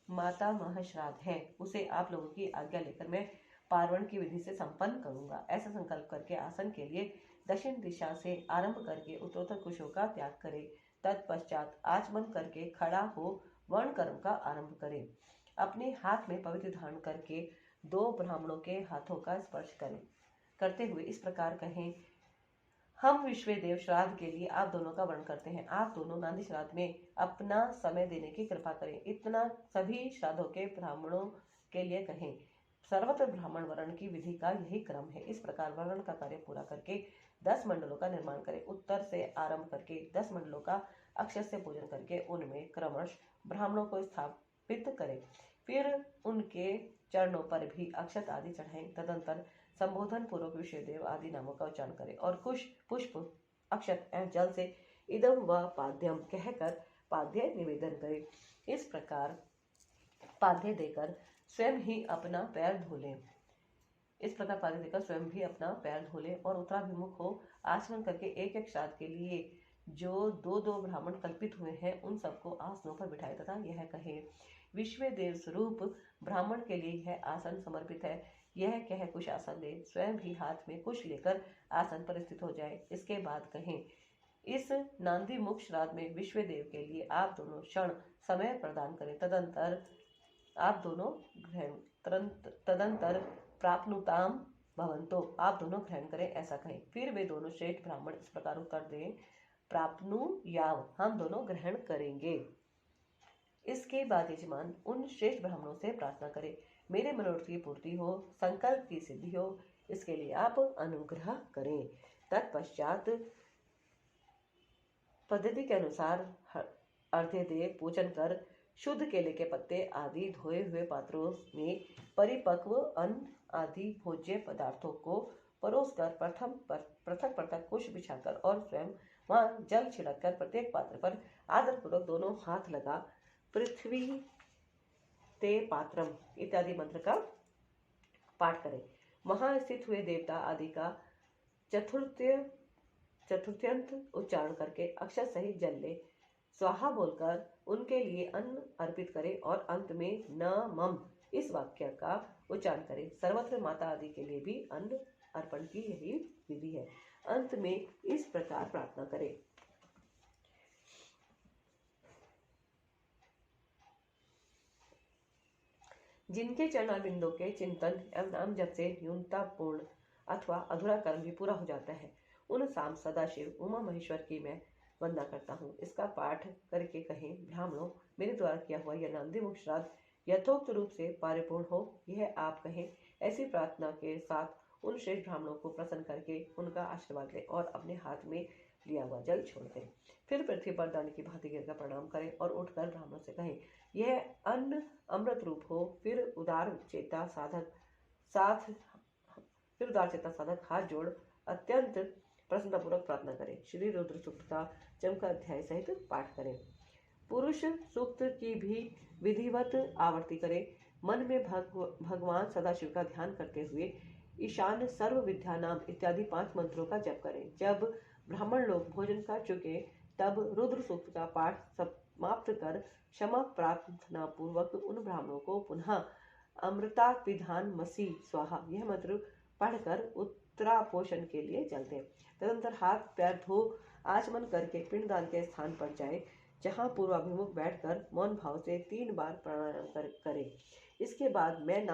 माता मह श्राद्ध है, उसे आप लोगों की आज्ञा लेकर मैं पार्वण की विधि से संपन्न करूंगा। ऐसा संकल्प करके आसन के लिए दक्षिण दिशा से आरंभ करके उत्तरोत्तर कुशों का त्याग करें। तत्पश्चात आचमन करके खड़ा हो वर्ण कर्म का आरंभ करें। अपने हाथ में पवित्र धारण करके 2 ब्राह्मणों के हाथों का स्पर्श करें। करते हुए इस प्रकार कहें, हम विश्वदेव श्राद्ध के लिए आप दोनों का वर्ण करते हैं। आप दोनों नांदी श्राद्ध में अपना समय देने की कृपा करें। इतना सभी श्राद्धों के ब्राह्मणों के लिए कहें। सर्वत्र ब्राह्मण वर्ण की विधि का यही क्रम है। इस प्रकार वर्ण का कार्य पूरा करके 10 मंडलों का निर्माण करें। उत्तर से आरंभ करके 10 मंडलों का अक्षर से पूजन करके उनमें क्रमश ब्राह्मणों को स्थापित करें। फिर उनके चरणों पर भी अक्षत आदि चढ़ाएं। तदंतर संबोधन पूर्वक विश्वदेव आदि नामों का उच्चारण करें और कुश पुष्प अक्षत एवं जल से इदम व पाद्यम कहकर पाद्य निवेदन करें। इस प्रकार पाद्य देकर स्वयं ही अपना पैर धो लें। इस प्रकार पाद्य देकर स्वयं भी अपना पैर धो लें और उत्तराभिमुख हो आचमन करके एक एक श्राद्ध के लिए जो 2-2 ब्राह्मण कल्पित हुए हैं उन सबको आसनों पर बिठाए तथा यह कहे, विश्वदेव स्वरूप ब्राह्मण के लिए यह आसन समर्पित है। यह कह कुश आसन ले, स्वयं भी हाथ में कुश लेकर आसन पर स्थित हो जाए। इसके बाद कहें, इस नांदी मुख श्राद्ध में विश्वदेव के लिए आप दोनों क्षण समय प्रदान करें। तदंतर आप दोनों तदंतर प्राप्नुताम भवंतो, आप दोनों ग्रहण करें, ऐसा कहें। फिर वे दोनों श्रेष्ठ ब्राह्मण इस प्रकार उत्तर दें, प्राप्नु याव, हम दोनों ग्रहण करेंगे। इसके बाद यजमान उन श्रेष्ठ ब्राह्मणों से प्रार्थना करें, मेरे मनोरथ की पूर्ति हो, संकल्प की सिद्धि हो, इसके लिए आप अनुग्रह करें। तत्पश्चात पद्धति के अनुसार अर्घ्य दे पूजन कर शुद्ध केले के पत्ते आदि धोए हुए पात्रों में परिपक्व अन्न आदि भोज्य पदार्थों को परोसकर पृथक पृथक कुश बिछाकर और स्वयं वहां जल छिड़ककर प्रत्येक पात्र पर आदर पूर्वक दोनों हाथ लगा पृथ्वी ते पात्रम इत्यादि मंत्र का पाठ करें। वहां स्थित हुए देवता आदि का चतुर्थ्यंत उच्चारण करके अक्षर सहित जल ले स्वाहा बोलकर उनके लिए अन्न अर्पित करें और अंत में न मम इस वाक्य का उच्चारण करें। सर्वत्र माता आदि के लिए भी अन्न अर्पण की यही विधि है। अंत में इस प्रकार प्रार्थना करें, जिनके चरणारविंदों के चिंतन एवं नाम जप से न्यूनतापूर्ण अथवा अधूरा कर्म भी पूरा हो जाता है, उन साम सदाशिव उमा महेश्वर की मैं वंदना करता हूँ। इसका पाठ करके कहें, ब्राह्मणों, मेरे द्वारा किया हुआ यह नांदी मुख श्राद्ध यथोक्त रूप से परिपूर्ण हो, यह आप कहें। ऐसी प्रार्थना के साथ उन श्रेष्ठ ब्राह्मणों को प्रसन्न करके उनका आशीर्वाद लें और अपने हाथ में लिया हुआ जल छोड़ दें। फिर पृथ्वी पर दंड की भांति गिरकर प्रणाम करें और उठकर ब्राह्मणों से कहें, यह अन्न अमृत रूप हो। फिर उदार चेता साधक हाथ जोड़ अत्यंत प्रसन्नपूर्वक प्रार्थना करें। श्री रुद्र सूक्त का चमका अध्याय सहित पाठ करें। पुरुष सूक्त की भी विधिवत आवर्ती करें। मन में भगवान सदाशिव का ध्यान करते हुए ईशान सर्व विद्या नाम इत्यादि 5 मंत्रों का जप करें। जब ब्राह्मण लोग भोजन कर चुके तब रुद्र सूक्त का पाठ समाप्त कर क्षमा प्रार्थना पूर्वक उन ब्राह्मणों को पुनः अमृता पिधान मसी स्वाहा यह मंत्र पढ़कर उत्तरापोषण के लिए चलते। तदंतर हाथ पैर धो आचमन करके पिंडदान के स्थान पर जाए, जहां पूर्वाभिमुख बैठकर मौन भाव से 3 बार प्राणायाम करें। इसके बाद मैं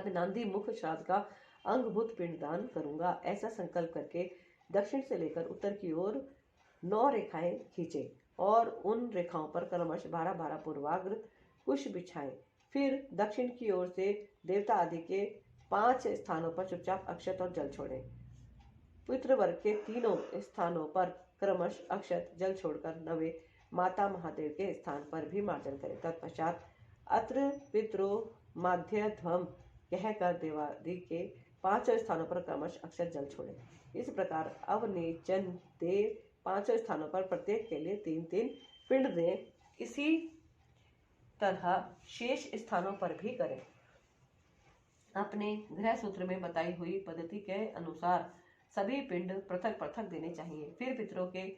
नांदी मुख श्राद्ध का अंगभूत पिंडदान करूंगा, ऐसा संकल्प करके दक्षिण से लेकर उत्तर की ओर 9 रेखाएं खींचे और उन रेखाओं पर क्रमश 12-12 पूर्वाग्र कुश बिछाएं। फिर दक्षिण की ओर से देवता आदि के 5 स्थानों पर चुपचाप अक्षत और जल छोड़ें। पितृ वर्ग के 3 स्थानों पर क्रमश अक्षत जल छोड़कर 9वें माता महादेव के स्थान पर भी मार्जन करें। तत्पश्चात अत्र पितरो माध्य ध्वम कहकर देवादि के 5 स्थानों पर क्रमश अक्षत जल छोड़ें। इस प्रकार अवनेचन देव 5 स्थानों पर प्रत्येक के लिए 3-3 पिंड दें। इसी तरह शेष स्थानों पर भी करें। अपने गृह सूत्र में बताई हुई पद्धति के अनुसार सभी पिंड पृथक पृथक देने चाहिए। फिर पितरों के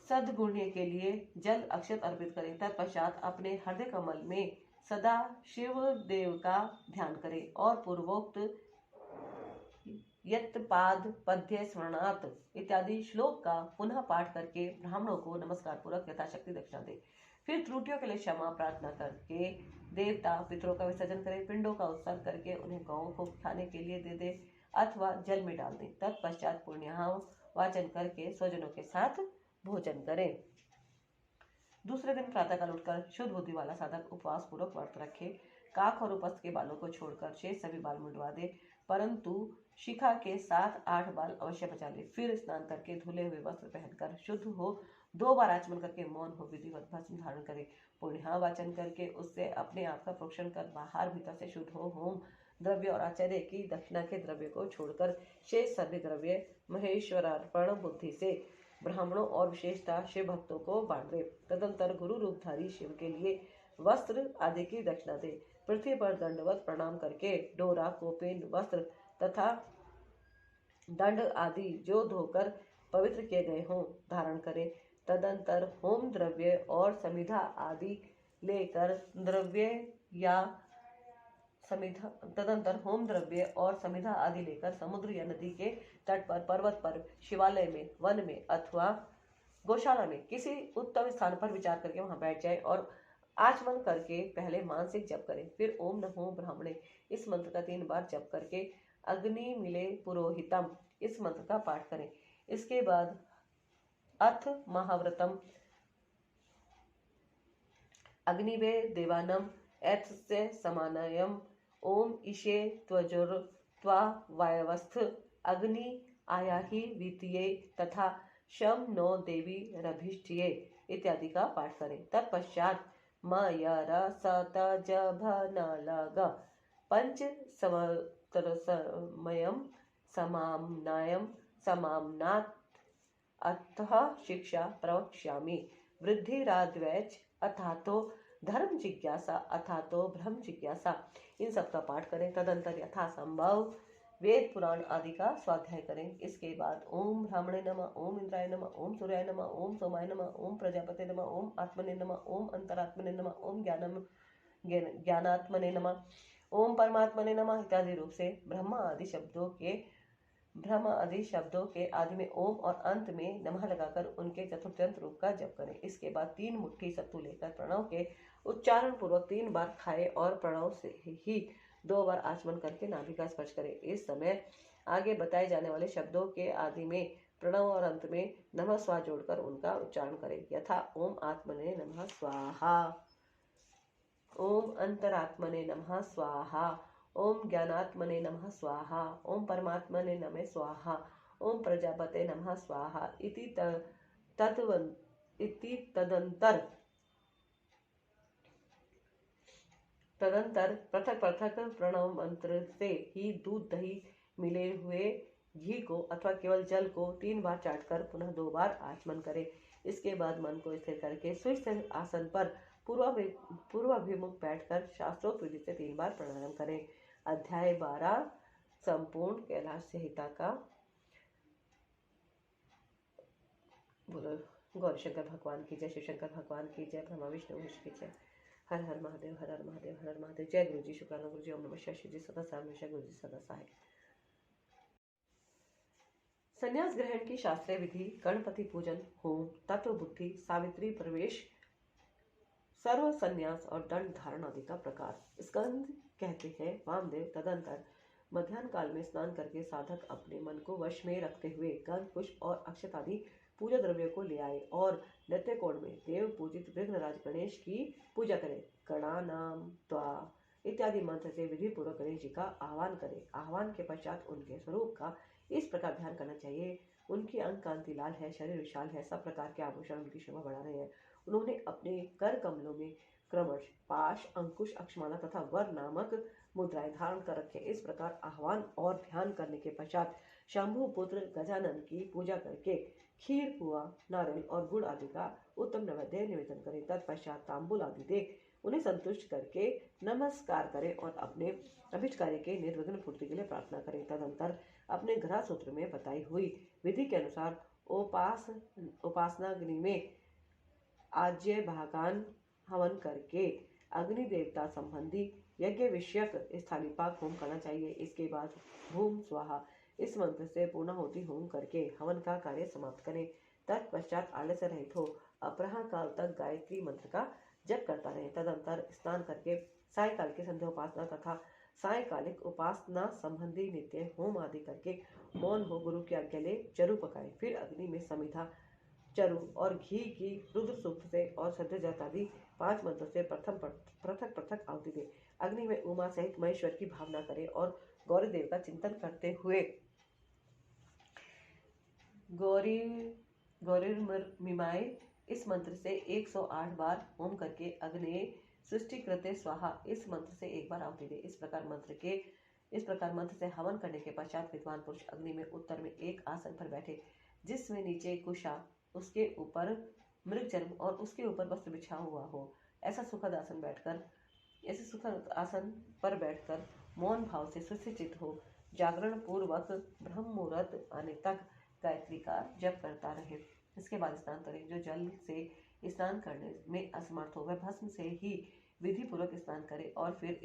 सद्गुण्य के लिए जल अक्षत अर्पित करें। तत्पश्चात अपने हृदय कमल में सदा शिव देव का ध्यान करें और पूर्वोक्त यत्पाद पद्य स्मरणार्थ इत्यादि श्लोक का पुनः पाठ करके ब्राह्मणों को नमस्कार पूर्वक यथाशक्ति दक्षिणा दें। फिर त्रुटियों के लिए क्षमा प्रार्थना करके देवता पितरों का विसर्जन करें, पिंडों का उत्सर्ग करके उन्हें गौओं को खाने के लिए दे दे अथवा जल में डाल दें। तत्पश्चात पुण्याह वाचन करके स्वजनों के साथ भोजन करें। दूसरे दिन प्रातःकाल उठकर शुद्ध बुद्धि वाला साधक उपवास पूर्वक व्रत रखे, काख और उपस्थ के बालों को छोड़कर शेष सभी बाल मुंडवा दे, परंतु शिखा के 7-8 बाल अवश्य बचा ले। फिर स्नान करके धुले हुए वस्त्र पहनकर शुद्ध हो 2 बार आचमन करके मौन हो विधिवत भस्म धारण करे। पुण्य वाचन करके उससे अपने आप का प्रोक्षण कर बाहर भीतर से शुद्ध हो होम द्रव्य और आचार्य की दक्षिणा के द्रव्य को छोड़कर शेष सभी द्रव्य महेश्वरार्पण बुद्धि से ब्राह्मणों और विशेषता शिव भक्तों को बांट दे। तदंतर गुरु रूपधारी शिव के लिए वस्त्र आदि की दक्षिणा दे। पृथ्वी पर दंडवत प्रणाम करके डोरा, कोपेन, वस्त्र तथा दंड आदि जो धोकर पवित्र किए गए हों धारण करे। तदंतर होम द्रव्य और समिधा आदि लेकर समुद्र या नदी के तट पर, पर्वत पर, शिवालय में, वन में अथवा गौशाला में किसी उत्तम स्थान पर विचार करके वहां बैठ जाए और आचमन करके पहले मानसिक जप करें। फिर ओम नमो ब्राह्मणे इस मंत्र का 3 बार जप करके अग्नि मिले पुरोहितम इस मंत्र का पाठ करें। इसके बाद अथ महाव्रतम अग्निवे देवानम एतस्य समानयम ओम ईशे त्वजुर त्वा वायवस्थ अग्नि आयाहि वीतिये तथा शम नो देवी रभिष्ठिये इत्यादि का पाठ करें। तत्पश्चात मयर सत जभनलग पंच समयम समाम्नायम समाम्नात् अतः शिक्षा प्रवक्ष्यामि वृद्धिराद्वैच अथातो धर्म जिज्ञासा अथातो ब्रह्म जिज्ञासा इन सब का पाठ करें। तदंतर यथा संभव वेद पुराण आदि का स्वाध्याय करें। इसके बाद ओम ब्राह्मणे नमः, ओम इंद्राय नमः, ओम सूर्याय नमः, ओम सोमाय नमः, ओम प्रजापते नमः, ओम आत्मने नमः, ओम अंतरात्मने नमः, ओम ज्ञानात्मने नमः, ओम परमात्मने नमः इत्यादि रूप से ब्रह्म आदि शब्दों के आदि में ओम और अंत में नमः लगाकर उनके चतुर्थ्यंत रूप का जप करें। इसके बाद 3 मुट्ठी सत्तू लेकर प्रणव के उच्चारण पूर्वक 3 बार खाए और प्रणव से ही 2 बार आचमन करके नाभि का स्पर्श करें। इस समय आगे बताए जाने वाले शब्दों के आदि में प्रणव और अंत में नमः स्वा जोड़कर उनका उच्चारण करें। यथा ओम आत्मने नमः स्वाहा, ओम अंतरात्मने नमः स्वाहा, ओम ज्ञानात्मने नमः स्वाहा, ओम परमात्मने नमः स्वाहा, ओम प्रजापते नमः स्वाहा इति तदंतर पृथक पृथक प्रणव मंत्र से ही दूध दही मिले हुए घी को अथवा केवल जल को 3 बार चाटकर पुनः 2 बार आचमन करें। इसके बाद मन को स्थिर करके सुस्थ आसन पर पूर्वाभिमुख बैठकर शास्त्रोक्त विधि से 3 बार प्राणायाम करें। अध्याय 12 संपूर्ण कैलाश संहिता का। बोलो गौरी शंकर भगवान की जय, शिव शंकर भगवान की जय, ब्रह्मा विष्णु महेश की जय। हर हर महादेव, हर हर महादेव, हर हर महादेव। जय गुरु जी, शुक्राना गुरु जी, ओम नमः शिवाय, शिव जी सदा साय, हमेशा गुरु जी सदा साय। संन्यास ग्रहण की शास्त्रीय विधि, गणपति पूजन, होम, तत्व बुद्धि, सावित्री प्रवेश, सर्व संन्यास और दंड धारण आदि का प्रकार। स्कंद कहते हैं वामदेव। तदंतर मध्याह्न काल में स्नान करके साधक अपने मन को वश में रखते हुए गंध, पुष्प और अक्षत आदि पूजा द्रव्यों को ले आए और नृत्य कोण में देव पूजित विघ्नराज गणेश की पूजा करें। गणानाम त्वा इत्यादि मंत्र से विधि पूर्वक गणेश जी का आह्वान करें। आह्वान के पश्चात उनके स्वरूप का इस प्रकार ध्यान करना चाहिए। उनकी अंग कांति लाल है, शरीर विशाल है, सब प्रकार के आभूषण उनकी शोभा बढ़ा रहे हैं। उन्होंने अपने कर कमलों में क्रमश पाश, अंकुश, अक्षमाला तथा वर नामक मुद्राएं धारण कर रखे। इस प्रकार आह्वान और ध्यान करने के पश्चात शंभु पुत्र गजानन की पूजा करके खीर, पुआ, नारियल और गुड़ आदि का उत्तम नैवेद्य निवेदन करें। तत्पश्चात तांबूल आदि दे उन्हें संतुष्ट करके नमस्कार करें और अपने अभिष्ट कार्य के निर्विघ्न पूर्ति के लिए प्रार्थना करें। तदंतर अपने ग्रह सूत्र में बताई हुई विधि के अनुसार उपासनाग्नि में आज्य भागान हवन करके अग्नि देवता संबंधी यज्ञ विषयक स्थालीपाक होम करना चाहिए। इसके बाद भूम स्वाहा इस मंत्र से पूर्णाहुति होम करके हवन का कार्य समाप्त करें। तत्पश्चात आलस्य रहित हो अपराह काल तक गायत्री मंत्र का जप करता रहे। तदंतर स्नान करके सायकाल की संध्या उपासना तथा सायकालिक उपासना संबंधी नित्य होम आदि करके मौन हो गुरु की आज्ञा ले चरु पकाए। फिर अग्नि में समिधा चरु और घी की रुद्र सूक्त से और सद्यजात आदि 5 मंत्रों से पृथक पृथक आहुति दे। अग्नि में उमा सहित महेश्वर की भावना करे और गौरी देव का चिंतन करते हुए गौरीर्मिमाय इस मंत्र से 108 बार होम करके अग्नि सृष्टि कृते स्वाहा इस मंत्र से एक बार आहुति दे। इस प्रकार मंत्र से हवन करने के पश्चात विद्वान पुरुष अग्नि में उत्तर में एक आसन पर बैठे, जिसमें नीचे कुशा, उसके ऊपर मृग चर्म और उसके ऊपर वस्त्र बिछा हुआ हो। ऐसा सुखद आसन पर बैठकर मौन भाव से सुस्थित हो जागरण पूर्वक ब्रह्म मुहूर्त आने तक गायत्री का जप करता रहे। इसके बाद स्नान करे। जो जल से स्नान करने में असमर्थ हो वह भस्म से ही विधि पूर्वक स्नान करे और फिर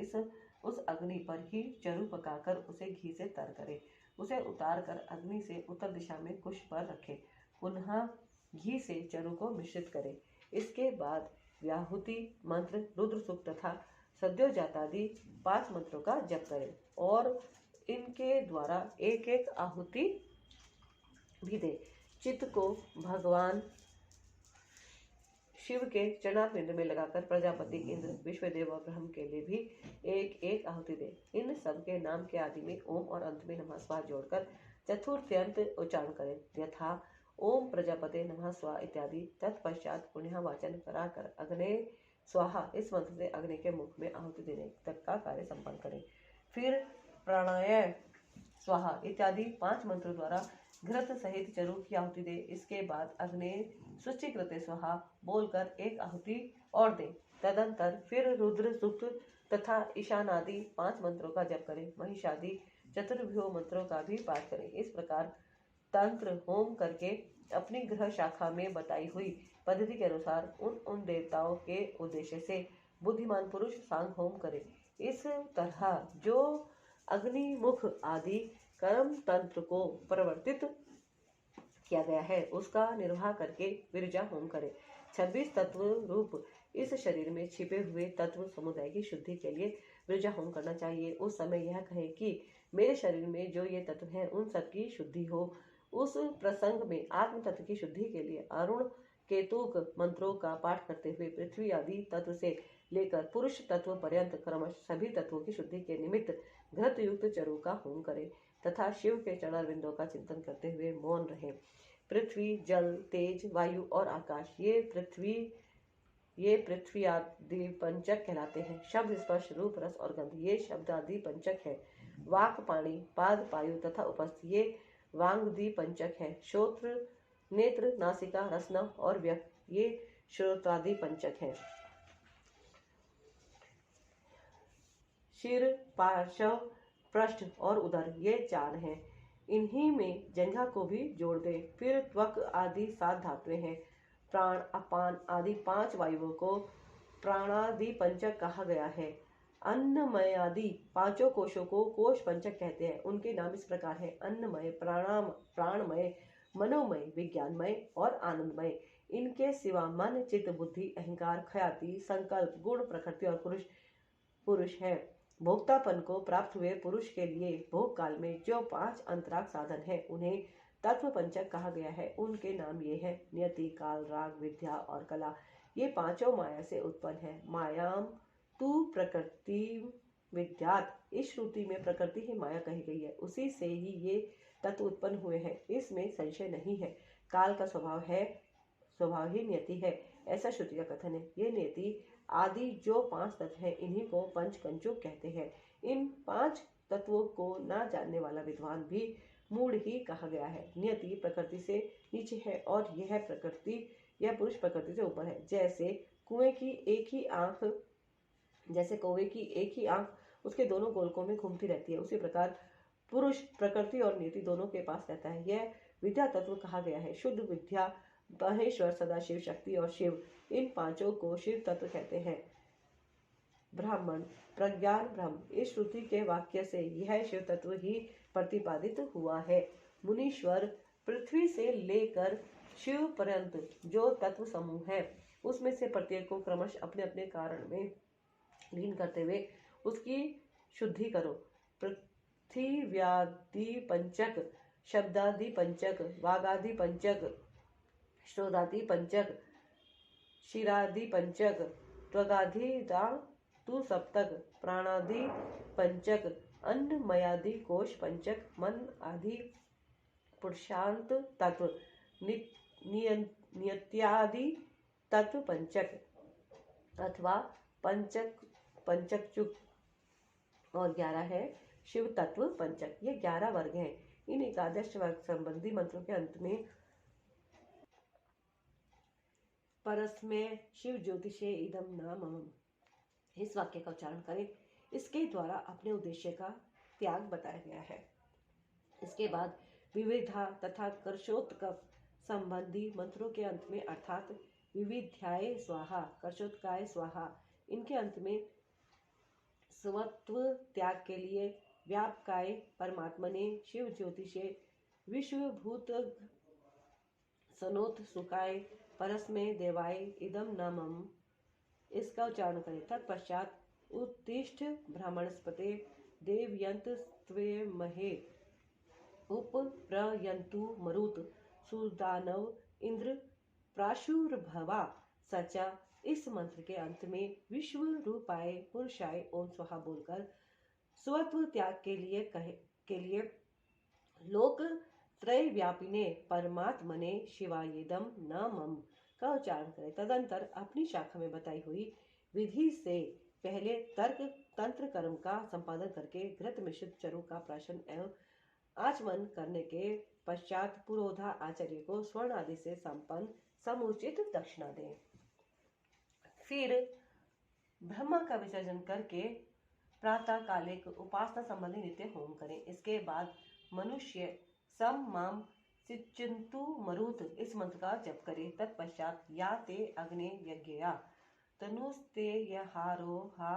उस अग्नि पर ही चरु पकाकर उसे घी से तर करे। उसे उतार कर अग्नि से उत्तर दिशा में कुश पर रखे। पुनः घी से चरु को मिश्रित करे। इसके बाद व्याहुति मंत्र, रुद्र सूक्त तथा सद्योजातादि 5 मंत्रों का जप करे और इनके द्वारा एक एक आहुति भी दे। चित्त को भगवान शिव के चरणारविंद में लगाकर प्रजापति, इंद्र, विश्वदेव और ब्रह्म के लिए भी एक एक आहुति दे। इन सब के नाम के आदि में ओम और अंत में नमः स्वाहा जोड़कर चतुर्थ्यंत उच्चारण करें, यथा ओम प्रजापते नमः स्वाहा इत्यादि। तत्पश्चात पुण्य वाचन कराकर अग्ने स्वाहा इस मंत्र से अग्नि के मुख में आहुति देने तक का कार्य संपन्न करें। फिर प्राणाय स्वाहा इत्यादि 5 मंत्रों द्वारा घृत सहित चरु की आहुति दे। इसके बाद अग्नि सृष्टिकृते स्वाहा बोलकर एक आहुति और दे। तदंतर फिर रुद्र सूक्त तथा ईशानादि 5 मंत्रों का जप करें। महिषादि चतुर्भ्यो मंत्रों का भी पाठ करें। इस प्रकार तंत्र होम करके अपनी ग्रह शाखा में बताई हुई पद्धति के अनुसार उन देवताओं के उद्देश्य से बुद्धिमान पुरुष सांग होम करे। इस तरह जो अग्निमुख आदि कर्म तंत्र को परिवर्तित किया गया है उसका निर्वाह करके विरजा होम करे। 26 तत्व रूप इस शरीर में छिपे हुए तत्व समुदाय की शुद्धि के लिए विरजा होम करना चाहिए। उस समय यह कहे कि मेरे शरीर में जो ये तत्व हैं उन सब की शुद्धि हो। उस प्रसंग में आत्म तत्व की शुद्धि के लिए अरुण केतुक मंत्रों का पाठ करते हुए पृथ्वी आदि तत्व से लेकर पुरुष तत्व पर्यंत क्रमश सभी तत्वों की शुद्धि के निमित्त घृत युक्त चरु का होम करे तथा शिव के चरणारविंदों का चिंतन करते हुए मौन रहे। पृथ्वी, जल, तेज, वायु और आकाश ये पृथ्वी आदि पंचक कहलाते हैं। शब्द, स्पर्श, रूप, रस और गंध ये शब्द आदि पंचक है। वाक, पाणी, पाद, पायु तथा उपस्थ ये वांगदी पंचक है। श्रोत्र, नेत्र, नासिका, रसना और व्यक्त ये श्रोत्रादि पंचक है। शिर, पार्श्व, पृष्ठ और उदर ये 4 हैं। इन्हीं में जंघा को भी जोड़ दे। फिर त्वक आदि 7 धातुएं हैं। प्राण, अपान आदि 5 वायुओं को प्राणादि पंचक कहा गया है। अन्नमय आदि 5 कोशों को कोश पंचक कहते हैं। उनके नाम इस प्रकार हैं: अन्नमय, प्राणमय, मनोमय, विज्ञानमय और आनंदमय। इनके सिवा मन, चित्त, बुद्धि, अहंकार, ख्याति, संकल्प, गुण, प्रकृति और पुरुष है। भोक्तापन को प्राप्त हुए पुरुष के लिए भोग काल में जो 5 अंतराग साधन है उन्हें तत्व पंचक कहा गया है। उनके नाम ये है: नियति, काल, राग, विद्या और कला। ये 5 माया से उत्पन्न है। मायाम तू प्रकृति विद्यात इस श्रुति में प्रकृति ही माया कही गई है। उसी से ही ये तत्व उत्पन्न हुए हैं, इसमें संशय नहीं है। काल का स्वभाव ही नियति है, ऐसा श्रुति का कथन है। ये नियति आदि जो 5 तत्व हैं इन्हीं को पंचकंचुक कहते हैं। इन 5 तत्वों को न जानने वाला विद्वान भी मूढ़ ही कहा गया है। नियति प्रकृति से नीचे है और यह पुरुष प्रकृति से ऊपर है। जैसे कौवे की एक ही आंख उसके दोनों गोलकों में घूमती रहती है, उसी प्रकार पुरुष प्रकृति और नियति दोनों के पास रहता है। यह विद्या तत्व कहा गया है। शुद्ध विद्या, महेश्वर, सदाशिव, शक्ति और शिव इन 5 को शिव तत्व कहते हैं। ब्राह्मण, प्रज्ञान, ब्रह्म इस श्रुति के वाक्य से यह शिव तत्व ही प्रतिपादित हुआ है। मुनीश्वर पृथ्वी से लेकर शिव पर्यंत जो तत्व समूह है उसमें से प्रत्येक को क्रमश अपने अपने कारण में लीन करते हुए उसकी शुद्धि करो। पृथ्व्यादि पंचक, शब्दादि पंचक, वागादि पंचक, श्रोतादि पंचक, शिरादि पंचक, त्वगादि तु सप्तक, प्राणादि पंचक, अन्नमयादि कोश पंचक, मन आदि पुरुषांत तत्व, नियत्यादि तत्व पंचक अथवा पंचक और 11 है शिव तत्व पंचक। ये 11 वर्ग हैं। इन एकादश वर्ग संबंधी मंत्रों के अंत में परस्मै शिव ज्योतिषे इदम नामम, इस वाक्य का उच्चारण करें। इसके द्वारा अपने उद्देश्य का त्याग बताया गया है। इसके बाद विविधा तथा कर्षोत्कप संबंधी मंत्रों के अंत में अर्थात विविध्याय स्वाहा, कर्षोत्काय स्वाहा, इनके अंत में स्वत्व त्याग के लिए व्यापकाय परमात्मने शिव ज्योतिषे विश्वभूत सनोत सुखाय परस्मै देवाय इदम नमः, इसका उच्चारण करें। तत्पश्चात उत्तिष्ठ ब्राह्मणस्पते देवयंत त्वेमहे उपप्रयन्तु मरुत सुदानव इंद्र प्राशुर्भवा सचा। इस मंत्र के अंत में विश्व रूपाय पुरुषाय ओम स्वाहा बोलकर स्वत्व त्याग के लिए लोक त्रय व्यापिने परमात्मने शिवायदम नमः का उच्चारण करें। तदंतर अपनी शाखा में बताई हुई विधि से पहले तर्क तंत्र कर्म का संपादन करके घृत मिश्रित चरु का प्राशन एवं आचमन करने के पश्चात पुरोधा आचार्य को स्वर्ण आदि से संपन्न समुचित दक्षिणा दें। फिर ब्रह्मा का विसर्जन करके प्रातः कालिक उपासना संबंधी नित्य होम करें। इसके बाद मनुष्य सम माम सिचिंतु मरुत इस मंत्र का जप करे। तत्पश्चात या ते अग्ने यज्ञया तनुस्ते यहारो हा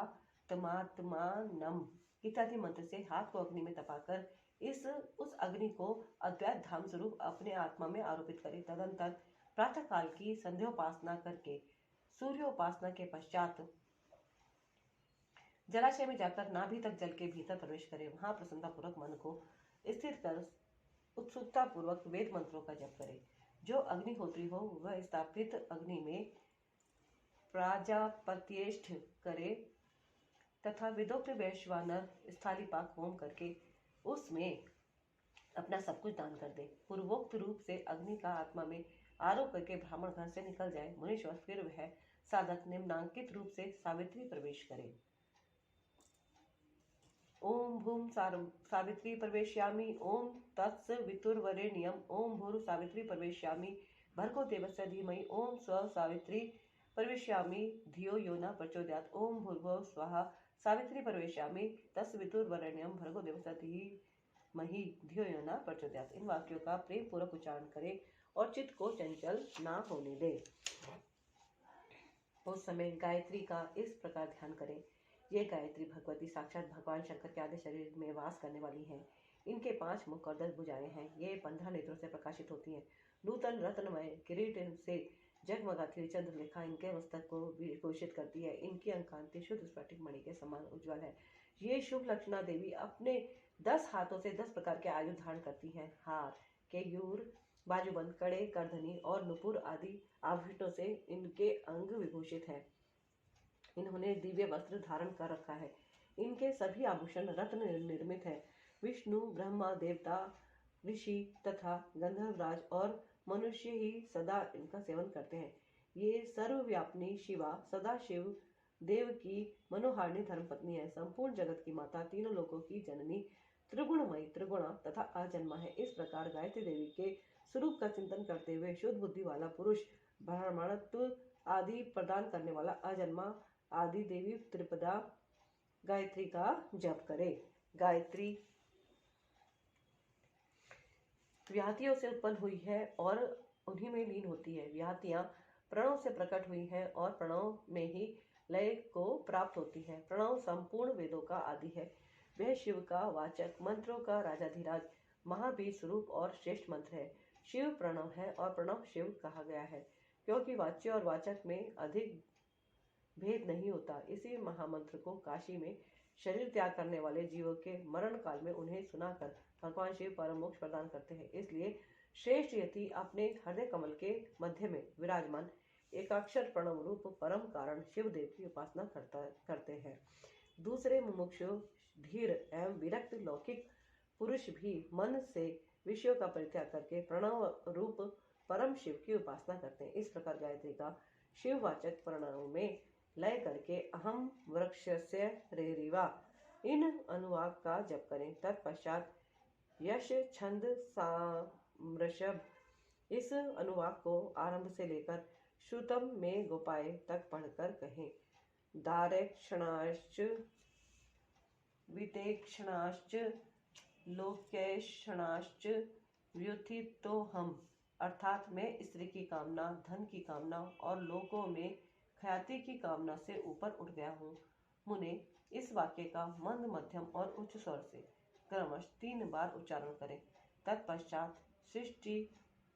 तमात्मानम इत्यादि मंत्र से हाथ को अग्नि में तपाकर उस अग्नि को अद्वैत धाम स्वरूप अपने आत्मा में आरोपित करे। तदंतर प्रातः काल की संध्योपासना करके सूर्योपासना के पश्चात जलाशय में जाकर नाभि तक जल के भीतर प्रवेश करे। वहां प्रसन्नता पूर्वक मन को स्थिर कर उत्सुकता पूर्वक वेद मंत्रों का जप करे। जो अग्निहोत्री हो वह स्थापित अग्नि में प्राजापत्येष्ठ करे तथा विदोक्त वैश्वानर स्थालीपाक होम करके उसमें अपना सब कुछ दान कर दे। पूर्वोक्त रूप से अग्नि का आत्मा में आरोप करके ब्राह्मण घर से निकल जाए। मुनीश्वर फिर वह साधक निम्नांकित रूप से सावित्री प्रवेश करे। ओम भूम सावित्री प्रवेश्यामि, ओम तत्स वितुर्वरेण्यम, ओम भूर सावित्री प्रवेश्यामि, भर्गो देवस्य धीमहि, ओम स्व सावित्री प्रवेश्यामि, धियो यो न प्रचोदयात्, ओम भूर्भुवः स्वाहा सावित्री प्रवेश्यामि, तस् वितुर्वरेण्यम, भर्गो देवस्य धीमहि, धियो यो न प्रचोदयात्। इन वाक्यों का प्रेम पूर्वक उच्चारण करें और चित्त को चंचल ना होने दे। उस समय गायत्री का इस प्रकार ध्यान करें। ये गायत्री भगवती साक्षात भगवान शंकर के आधे शरीर में वास करने वाली हैं। इनके 5 मुख और 10 भुजाएं हैं। ये 15 नेत्रों से प्रकाशित होती हैं। नूतन रत्नमय किरीट से जगमगाती हुई चंद्रलेखा इनके मस्तक को विभूषित करती है। इनकी अंकांति शुद्ध स्फटिक मणि के समान उज्ज्वल है। ये शुभ लक्षणा देवी अपने 10 हाथों से 10 प्रकार के आयुध धारण करती हैं। हार, केयूर, बाजूबंद, कड़े, करधनी और नुपुर आदि आभूषणों से इनके अंग विभूषित हैं। इन्होंने दिव्य वस्त्र धारण कर रखा है। इनके सभी आभूषण रत्न निर्मित हैं। विष्णु, ब्रह्मा, देवता, ऋषि तथा गंधर्वराज और मनुष्य ही सदा इनका सेवन करते हैं। ये सर्वव्यापिनी शिवा सदा शिव देव की मनोहारिणी धर्मपत्नी है। संपूर्ण जगत की माता, तीनों लोकों की जननी, त्रिगुणमयी, त्रिगुणा तथा अजन्मा है। इस प्रकार गायत्री देवी के स्वरूप का चिंतन करते हुए शुद्ध बुद्धि वाला पुरुष ब्राह्मणत्व आदि प्रदान करने वाला अजन्मा आदि देवी त्रिपदा गायत्री का जप करे। गायत्री व्याहतियों से उत्पन्न हुई है और उन्हीं में लीन होती है। व्याहतियां प्रणव से प्रकट हुई हैं और प्रणव में ही लय को प्राप्त होती है। प्रणव संपूर्ण वेदों का आदि है। वह शिव का वाचक, मंत्रों का राजाधिराज, महाबीज स्वरूप और श्रेष्ठ मंत्र है। शिव प्रणव है और प्रणव शिव कहा गया है, क्योंकि वाच्य और वाचक में अधिक भेद नहीं होता। इसी महामंत्र को काशी में शरीर त्याग करने वाले जीवों के मरण काल में उन्हें सुनाकर भगवान शिव परम मोक्ष प्रदान करते हैं। इसलिए श्रेष्ठ यति अपने हृदय कमल के मध्य में विराजमान एकाक्षर प्रणव रूप परम कारण शिव देव की उपासना करते हैं। दूसरे मुमुक्षु धीर एवं विरक्त लौकिक पुरुष भी मन से विषयों का परित्याग करके प्रणव रूप परम शिव की उपासना करते हैं। इस प्रकार गायत्री का शिववाचक प्रणव में लय करके अहम वृक्षस्य रेरिवा इन अनुवाक का जप करें। तत्पश्चात यश छंद सामृषभ इस अनुवाक को आरंभ से लेकर श्रुतम में गोपाय तक पढ़कर कहें। दारेक्षणाश्च वितेक्षणाश्च लोकेक्षणाश्च व्युत्थितो हम, अर्थात मैं स्त्री की कामना, धन की कामना और लोकों में ख्याति की कामना से ऊपर उठ गया हूँ। मुने इस वाक्य का मंद, मध्यम और उच्च स्वर से क्रमश 3 बार उच्चारण करें। तत्पश्चात सृष्टि,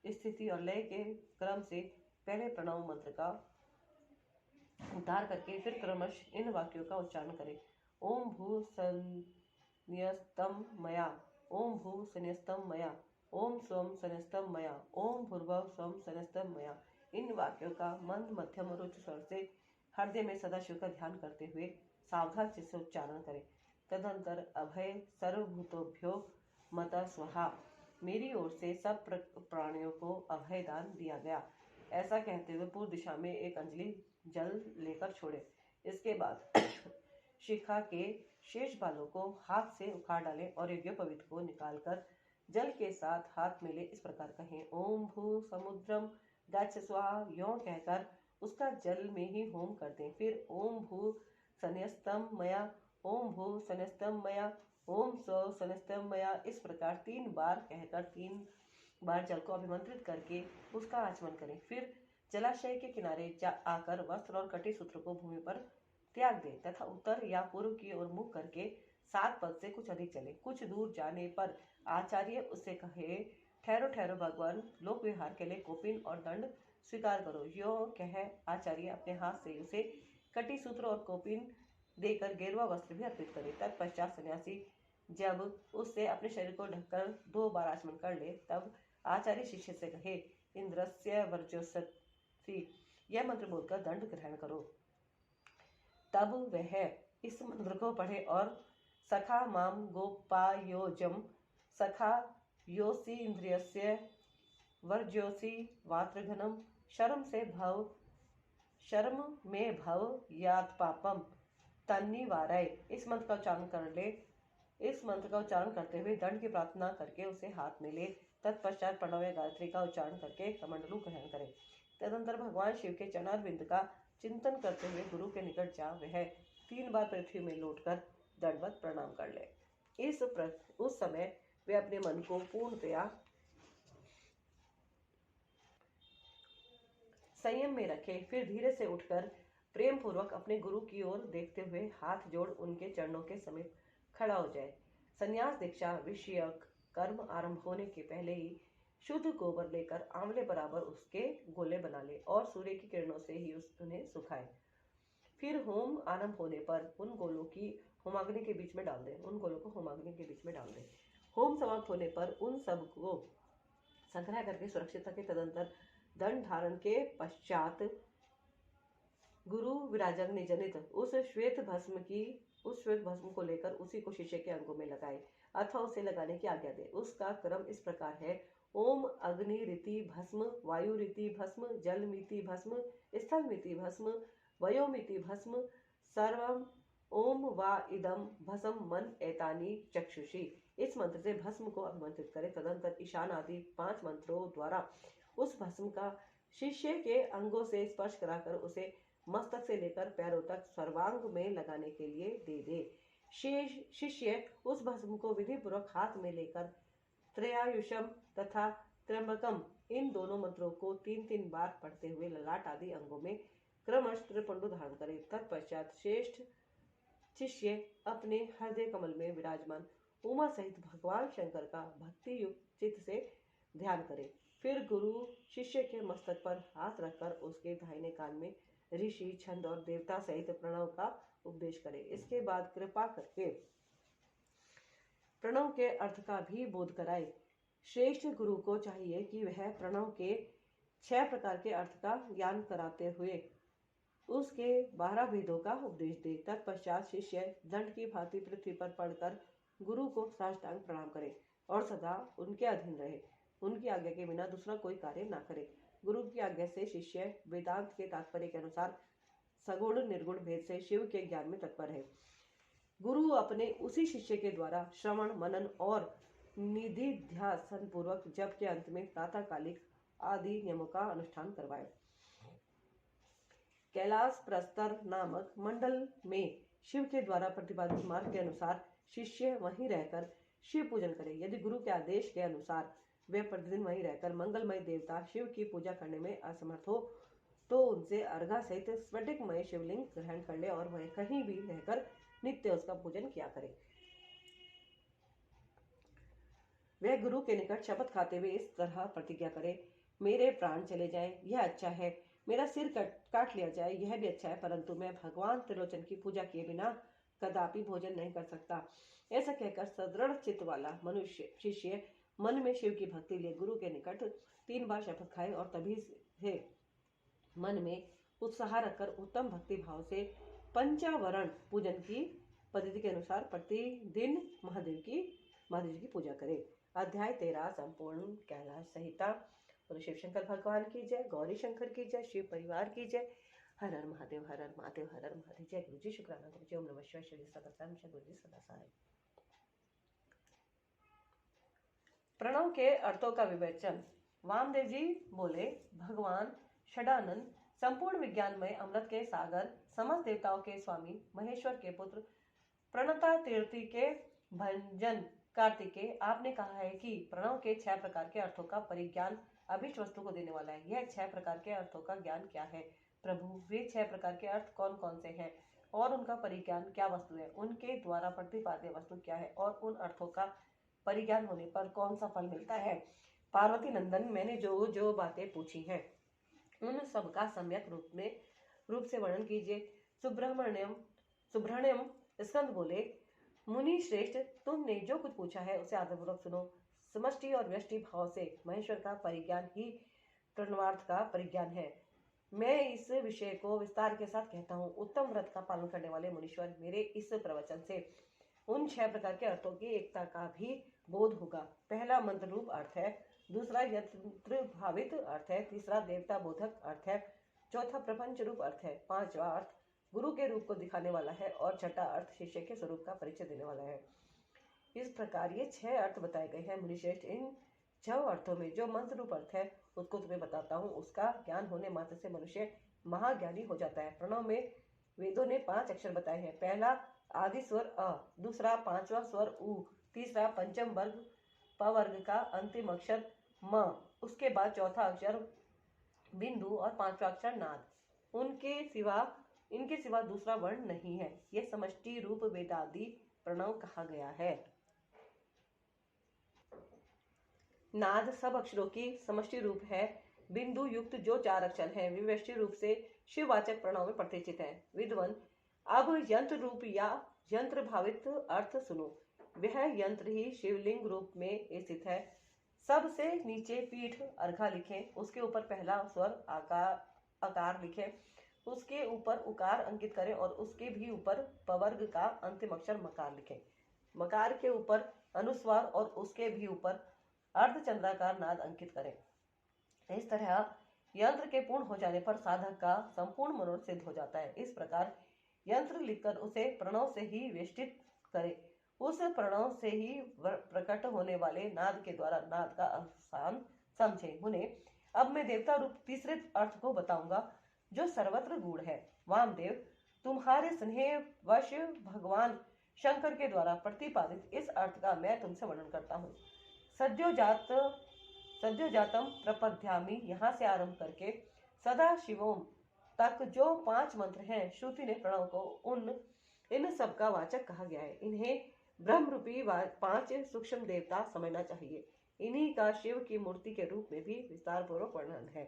स्थिति और लय के क्रम से पहले प्रणव मंत्र का उद्धार करके फिर क्रमश इन वाक्यों का उच्चारण करें। ओम भू संन्यस्तम मया, ओम भू संन्यस्तम मया, ओम स्वम संन्यस्तम मया, ओम भूर्भुवः स्वम संन्यस्तम मया। इन वाक्यों का मंद, मध्यम और उच्च स्वर से हृदय में सदाशिव का ध्यान करते हुए सावधान चित्त से उच्चारण करें। तदंतर अभय सर्वभूतोभ्यो मता स्वाहा, मेरी ओर से सब प्राणियों को अभय दान दिया गया, ऐसा कहते हुए पूर्व दिशा में एक अंजलि जल लेकर छोड़े। इसके बाद शिखा के शेष बालों को हाथ से उखाड़ डालें और यज्ञोपवीत को निकालकर जल के साथ हाथ में ले इस प्रकार कहें। ओम भू समुद्रम गच्छ स्वाहा, यों कहकर उसका जल में ही होम कर दें। फिर ओम भू संन्यस्तम मया, ओम भू संन्यस्तम मया, ओम स्व संन्यस्तम मया, इस प्रकार 3 बार कहकर 3 बार जल को अभिमंत्रित करके उसका आचमन करें। फिर जलाशय के किनारे आकर वस्त्र और कटी सूत्र को भूमि पर त्याग दें तथा उत्तर या पूर्व की ओर मुख करके 7 पद से कुछ अधिक चले। कुछ दूर जाने पर आचार्य उससे कहे, ठहरो ठहरो भगवान, लोक विहार के लिए कोपिन और दंड स्वीकार करो। यो कह आचार्य अपने हाथ से उसे कटी सूत्र और कोपिन देकर गेरुआ वस्त्र भी अर्पित करे। तत्पश्चात सन्यासी जब उससे अपने शरीर को ढककर 2 बार आचमन कर ले, तब आचार्य शिष्य से कहे, इंद्रस्य वर्चस्वी, यह मंत्र बोलकर दंड ग्रहण करो। तब वह इस मंत्र को पढ़े और सखा माम गोपायोजम, सखा योसी इंद्रियस्य वर्ज्योसी वात्रघनम, शर्म में भव यात पापम तन्निवारय, इस मंत्र का उच्चारण कर ले। इस मंत्र का उच्चारण करते हुए दंड की प्रार्थना करके उसे हाथ में ले। तत्पश्चात प्रणव गायत्री का उच्चारण करके कमंडलू ग्रहण करें। तदंतर भगवान शिव के चरणारविंद का चिंतन करते हुए गुरु के निकट जा वह 3 बार पृथ्वी में लौटकर दंडवत प्रणाम कर ले। उस समय वे अपने मन को पूर्णतया संयम में रखे। फिर धीरे से उठकर प्रेम पूर्वक अपने गुरु की ओर देखते हुए हाथ जोड़ उनके चरणों के समीप खड़ा हो जाए। संन्यास दीक्षा विषयक कर्म आरंभ होने के पहले ही शुद्ध गोबर लेकर आंवले बराबर उसके गोले बना ले और सूर्य की किरणों से ही उन्हें सुखाए। फिर होम आरंभ होने पर उन गोलों की होमाग्नि के बीच में डाल दें। होम समाप्त होने पर उन सब को संग्रह करके सुरक्षित रखें। तदंतर दंड धारण के पश्चात गुरु विराजग्नि जनित उस श्वेत भस्म को लेकर उसी को शिष्य के अंगों में लगाए अथवा उसे लगाने की आज्ञा दे। उसका क्रम इस प्रकार है। ओम अग्नि रीति भस्म, वायु रीति भस्म, जल मिति भस्म, स्थल मिति भस्म, वयोमिति भस्म, सर्वम ओम वा इदम भस्म मन एतानी चक्षुषी, इस मंत्र से भस्म को अभिमंत्रित करें। तदंतर ईशान आदि 5 मंत्रों द्वारा उस भस्म का शिष्य के अंगों से स्पर्श कराकर उसे मस्तक से लेकर पैरों तक सर्वांग में लगाने के लिए दे दे। शिष्य उस भस्म को विधि पूर्वक हाथ में लेकर त्रयायुषम तथा त्र्यंबकम इन दोनों मंत्रों को 3-3 बार पढ़ते हुए ललाट आदि अंगों में क्रमश त्रिपुंड धारण करे। तत्पश्चात श्रेष्ठ शिष्य अपने हृदय कमल में विराजमान उमा सहित भगवान शंकर का भक्ति युक्त चित्त से ध्यान करे। फिर गुरु शिष्य के मस्तक पर हाथ रखकर उसके दाहिने कान में ऋषि, छंद और देवता सहित प्रणव का उपदेश करे। इसके बाद कृपा करके प्रणव के अर्थ का भी बोध कराए। श्रेष्ठ गुरु को चाहिए कि वह प्रणव के 6 प्रकार के अर्थ का ज्ञान कराते हुए उसके 12 भेदों का उपदेश दे। तत्पश्चात शिष्य दंड की भांति पृथ्वी पर पड़कर गुरु को साष्टांग प्रणाम करे और सदा उनके अधीन रहे। उनकी आज्ञा के बिना दूसरा कोई कार्य न करे। गुरु की आज्ञा से शिष्य वेदांत के तात्पर्य के अनुसार सगुण निर्गुण भेद से शिव के ज्ञान में तत्पर है। गुरु अपने उसी शिष्य के द्वारा श्रवण, मनन और निधिध्यासन पूर्वक जप के अंत में प्रातःकालिक आदि नियमों का अनुष्ठान करवाए। कैलाश प्रस्तर नामक मंडल में शिव के द्वारा प्रतिपादित मार्ग के अनुसार शिष्य वहीं रहकर शिव पूजन करे। यदि गुरु के आदेश के अनुसार वे प्रतिदिन वहीं रहकर मंगलमय देवता शिव की पूजा करने में असमर्थ हो तो उनसे अर्घा सहित स्फटिकमय शिवलिंग ग्रहण कर ले और वह कहीं भी रहकर नित्य उसका पूजन किया करे। वह गुरु के निकट शपथ खाते हुए इस तरह प्रतिज्ञा करे, मेरे प्राण चले जाएं यह अच्छा है, मेरा सिर काट लिया जाए यह भी अच्छा है, परंतु मैं भगवान त्रिलोचन की पूजा किए बिना कदापि भोजन नहीं कर सकता। ऐसा कहकर सदृढ़ चित्त वाला मनुष्य शिष्य मन में शिव की भक्ति लिए गुरु के निकट 3 बार शपथ खाए और तभी से मन में उत्साह रखकर उत्तम भक्ति भाव से पंचावरण पूजन की पद्धति के अनुसार प्रतिदिन महादेव जी की पूजा करे। अध्याय 13 संपूर्ण। कैलाश संहिता। और शिव शंकर भगवान की जय, गौरी शंकर की जय, शिव परिवार की जय। हर हर महादेव, हर हर महादेव, हर हर महादेव। जय गुरु जी, शुक्राना गुरु जी, ओम नमः शिवाय, श्री सदा जय गुरु जी सदा सहाय। प्रणव के अर्थों का विवेचन। वामदेव जी बोले, भगवान षडानंद, संपूर्ण विज्ञानमय अमृत के सागर, समस्त देवताओं के स्वामी, महेश्वर के पुत्र, प्रणता तीर्थी के भंजन कार्तिकेय, आपने कहा है कि प्रणव के 6 प्रकार के अर्थों का परिज्ञान अभीष्ट वस्तु को देने वाला है। यह 6 प्रकार के अर्थों का ज्ञान क्या है प्रभु? वे 6 प्रकार के अर्थ कौन कौन से हैं और उनका परिज्ञान क्या वस्तु है? उनके द्वारा प्रतिपाद्य वस्तु क्या है और उन अर्थों का परिज्ञान होने पर कौन सा फल मिलता है? पार्वती नंदन, मैंने जो जो बातें पूछी हैं उन सब का सम्यक रूप से वर्णन कीजिए। सुब्रह्मण्यम स्कंद बोले, मुनि श्रेष्ठ, तुमने जो कुछ पूछा है उसे आदरपूर्वक सुनो। समष्टि और व्यष्टि भाव से महेश्वर का परिज्ञान ही प्रणवार्थ का परिज्ञान है। मैं इस विषय को विस्तार के साथ कहता हूँ। उत्तम व्रत का पालन करने वाले मुनीश्वर, मेरे इस प्रवचन से उन 6 प्रकार के अर्थों की एकता का भी बोध होगा। पहला मंत्र रूप अर्थ है, दूसरा यंत्र भावित अर्थ है, तीसरा देवता बोधक अर्थ है, चौथा प्रपंच रूप अर्थ है, 5वां अर्थ गुरु के रूप को दिखाने वाला है और छठा अर्थ शिष्य के स्वरूप का परिचय देने वाला है। इस प्रकार ये 6 अर्थ बताए गए हैं। मुनिश्रेष्ठ, इन 6 अर्थों में जो मंत्र रूप अर्थ है उसको तुम्हें बताता हूँ। उसका ज्ञान होने मात्र से मनुष्य महाज्ञानी हो जाता है। प्रणव में वेदों ने 5 अक्षर बताए हैं। पहला आदि स्वर अ, दूसरा 5वां स्वर उ, तीसरा पंचम वर्ग प वर्ग का अंतिम अक्षर म, उसके बाद चौथा अक्षर बिंदु और 5वां अक्षर नाद। इनके सिवा दूसरा वर्ण नहीं है। यह समष्टि रूप वेदादि प्रणव कहा गया है। नाद सब अक्षरों की समष्टि रूप है। बिंदु युक्त जो 4 अक्षर हैं वे व्यष्टि रूप से शिववाचक प्रणव में प्रतिष्ठित हैं। विद्वान, अब यंत्र रूप या यंत्र भावित अर्थ सुनो। वह यंत्र ही शिवलिंग रूप में स्थित है। सबसे नीचे पीठ अर्घा लिखें, उसके ऊपर पहला स्वर आकार लिखें, उसके ऊपर उकार अंकित करें और उसके भी ऊपर पवर्ग का अंतिम अक्षर मकार लिखें। मकार के ऊपर अनुस्वार और उसके भी ऊपर अर्धचंद्राकार नाद अंकित करें। इस तरह यंत्र के पूर्ण हो जाने पर साधक का संपूर्ण मनोरथ सिद्ध हो जाता है। इस प्रकार यंत्र लिखकर उसे प्रणव से ही वेष्टित करे। उस प्रणव से ही प्रकट होने वाले नाद के द्वारा नाद का अवसान समझे। मुने, अब मैं देवता रूप तीसरे अर्थ को बताऊंगा जो सर्वत्र गूढ़ है। वामदेव, तुम्हारे स्नेह वश भगवान शंकर के द्वारा प्रतिपादित इस अर्थ का मैं तुमसे वर्णन करता हूँ। सद्योजातम प्रपद्यामि यहाँ से आरंभ करके सदा शिवोम तक जो 5 मंत्र हैं, श्रुति ने प्रणव को इन सब का वाचक कहा गया है। इन्हें ब्रह्म रूपी 5 सूक्ष्म देवता समझना चाहिए। इन्हीं का शिव की मूर्ति के रूप में भी विस्तार पूर्वक वर्णन है।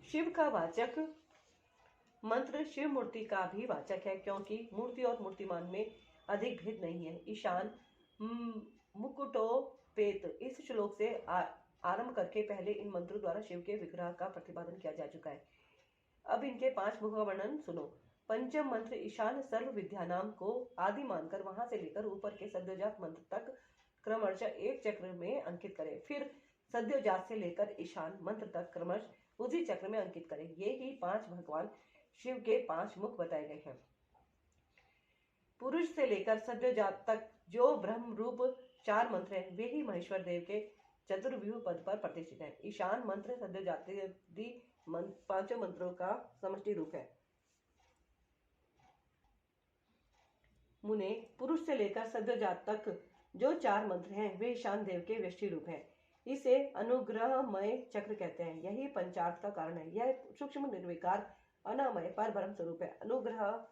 शिव का वाचक मंत्र शिव मूर्ति का भी वाचक है, क्योंकि मूर्ति और मूर्तिमान में अधिक भेद नहीं है। ईशान मुकुटोपेत इस श्लोक से आरंभ करके पहले इन मंत्रों द्वारा शिव के विग्रह का प्रतिपादन किया जा चुका है। अब इनके 5 मुखों का वर्णन सुनो। पंचम मंत्र ईशान सर्व विद्या नाम को आदि मानकर वहां से लेकर ऊपर के सद्योजात मंत्र तक क्रमशः एक चक्र में अंकित करें। फिर सद्योजात से लेकर ईशान मंत्र तक क्रमशः उसी चक्र में अंकित करें। ये ही 5 भगवान शिव के 5 मुख बताए गए हैं। पुरुष से लेकर सद्योजात तक जो ब्रह्म रूप 4 मंत्र हैं, वे ही महेश्वर देव के चतुर्व्यूह पद पर प्रतिष्ठित है। ईशान मंत्र सद्योजाति 5 मंत्रों का समष्टि रूप है। मुने, पुरुष से लेकर सद्योजात तक जो 4 मंत्र हैं, वे ईशान देव के व्यष्टि रूप हैं। इसे अनुग्रहमय चक्र कहते हैं। यही पंचार्थ का कारण है। यह सूक्ष्म निर्विकार अनामय पर ब्रह्म स्वरूप है। अनुग्रह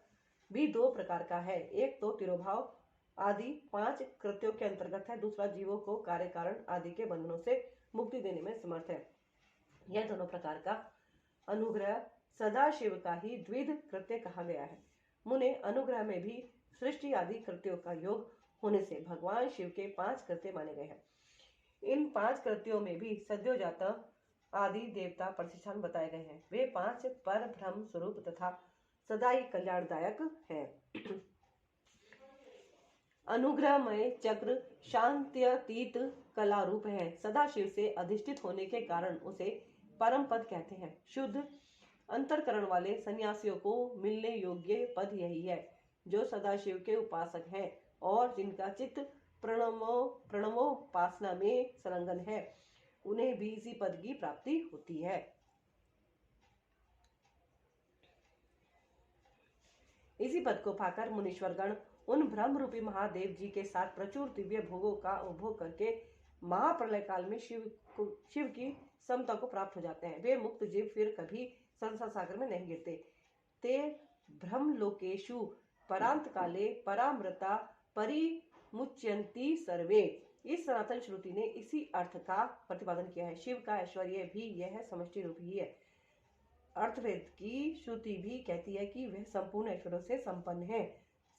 भी 2 प्रकार का है। एक तो तिरोभाव आदि 5 कृत्यों के अंतर्गत है, दूसरा जीवों को कार्य कारण आदि के बंधनों से मुक्ति देने में समर्थ है। यह दोनों प्रकार का अनुग्रह सदाशिव का ही द्विध कृत्य कहा गया है। मुने, अनुग्रह में भी सृष्टि आदि कृत्यों का योग होने से भगवान शिव के 5 कृत्य माने गए हैं। इन 5 कृत्यों में भी सद्योजात आदि देवता प्रतिष्ठान बताए गए हैं। वे 5 पर ब्रह्म स्वरूप तथा सदा ही कल्याणदायक है। अनुग्रहमय चक्र शांत्यतीत कला रूप है। सदाशिव से अधिष्ठित होने के कारण उसे परम पद कहते हैं। शुद्ध अंतरकरण वाले सन्यासियों को मिलने योग्य पद यही है। जो सदाशिव के उपासक हैं और जिनका चित्त प्रणवोपासना में संलग्न है, उन्हें भी इसी पद की प्राप्ति होती है। इसी पद को पाकर मुनीश्वरगण उन ब्रह्म रूपी महादेव जी के साथ प्रचुर दिव्य भोगों का उपभोग करके महाप्रलय काल में शिव की समता को प्राप्त हो जाते हैं। वे मुक्त जीव फिर कभी संसार सागर में नहीं गिरते। ते ब्रह्मलोकेषु परांत काले परामृता परिमुच्यन्ति सर्वे। इस सनातन श्रुति ने इसी अर्थ का प्रतिपादन किया है। शिव का ऐश्वर्य भी यह समष्टि रूप ही है। अर्थवेद की श्रुति भी कहती है कि वह संपूर्ण ऐश्वर्यों से संपन्न है।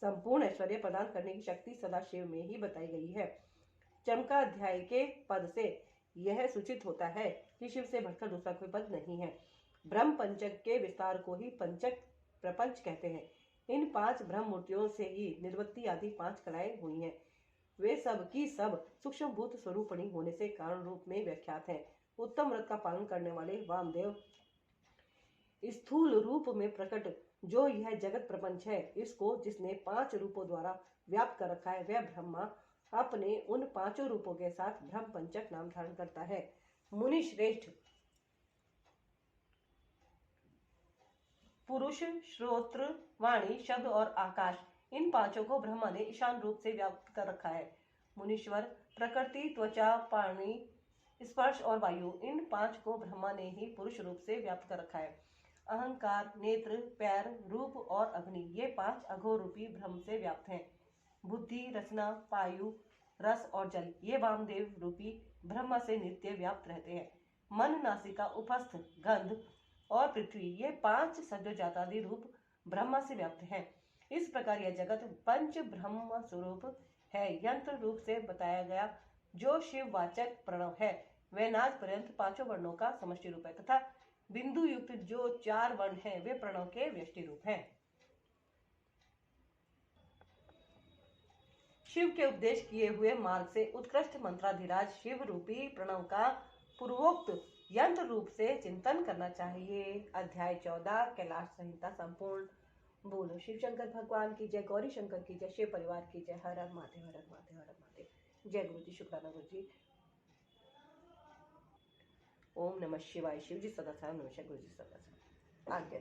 संपूर्ण ऐश्वर्य प्रदान करने की शक्ति सदाशिव में ही बताई गई है। चमका अध्याय के पद से यह सूचित होता है कि शिव से बढ़कर दूसरा कोई पद नहीं है। ब्रह्म पंचक के विस्तार को ही पंचक प्रपंच कहते हैं। इन 5 ब्रह्म मूर्तियों से ही निर्वृत्ति आदि 5 कलाएं हुई हैं। वे सब की सब सूक्ष्म भूत स्वरूपणी होने से कारण रूप में व्याख्यात हैं। उत्तम व्रत का पालन करने वाले वामदेव स्थूल रूप में प्रकट जो यह जगत प्रपंच है, इसको जिसने 5 रूपों द्वारा व्याप्त कर रखा है, वह ब्रह्मा अपने उन 5 रूपों के साथ ब्रह्म पंचक नाम धारण करता है। मुनि श्रेष्ठ, पुरुष, श्रोत्र, वाणी, शब्द और आकाश, इन 5 को ब्रह्मा ने ईशान रूप से व्याप्त कर रखा है। मुनीश्वर, प्रकृति, त्वचा, पानी, स्पर्श और वायु, इन 5 को ब्रह्मा ने ही पुरुष रूप से व्याप्त कर रखा है। अहंकार, नेत्र, पैर, रूप और अग्नि, ये 5 अघोर रूपी ब्रह्म से व्याप्त हैं। बुद्धि, रचना, पायु, रस और जल, ये वामदेव रूपी ब्रह्म से नित्य व्याप्त रहते हैं। मन, नासिका, उपस्थ, गंध और पृथ्वी, ये 5 सद्योजातादि रूप ब्रह्मा से व्याप्त हैं। इस प्रकार यह जगत पंच ब्रह्म स्वरूप है। यंत्र रूप से बताया गया जो शिव वाचक प्रणव है, वह नाद पर्यंत 5 वर्णों का समष्टि रूप है तथा बिंदु युक्त जो 4 वर्ण हैं, वे प्रणव के व्यष्टि रूप हैं। शिव के उपदेश किए हुए मार्ग से उत्कृष्ट मंत्राधिराज शिव रूपी प्रणव का पूर्वोक्त यंत्र रूप से चिंतन करना चाहिए। अध्याय 14 कैलाश संहिता संपूर्ण। बोलो शिव शंकर भगवान की जय, गौरी शंकर की जय, शिव परिवार की जय। हर हर महादेव, हर हर महादेव, हर हर महादेव। जय गुरु जी, शुक्राना गुरु जी। ओम नमः शिवाय। शिव जी सदा गुरु जी सदा आज्ञा।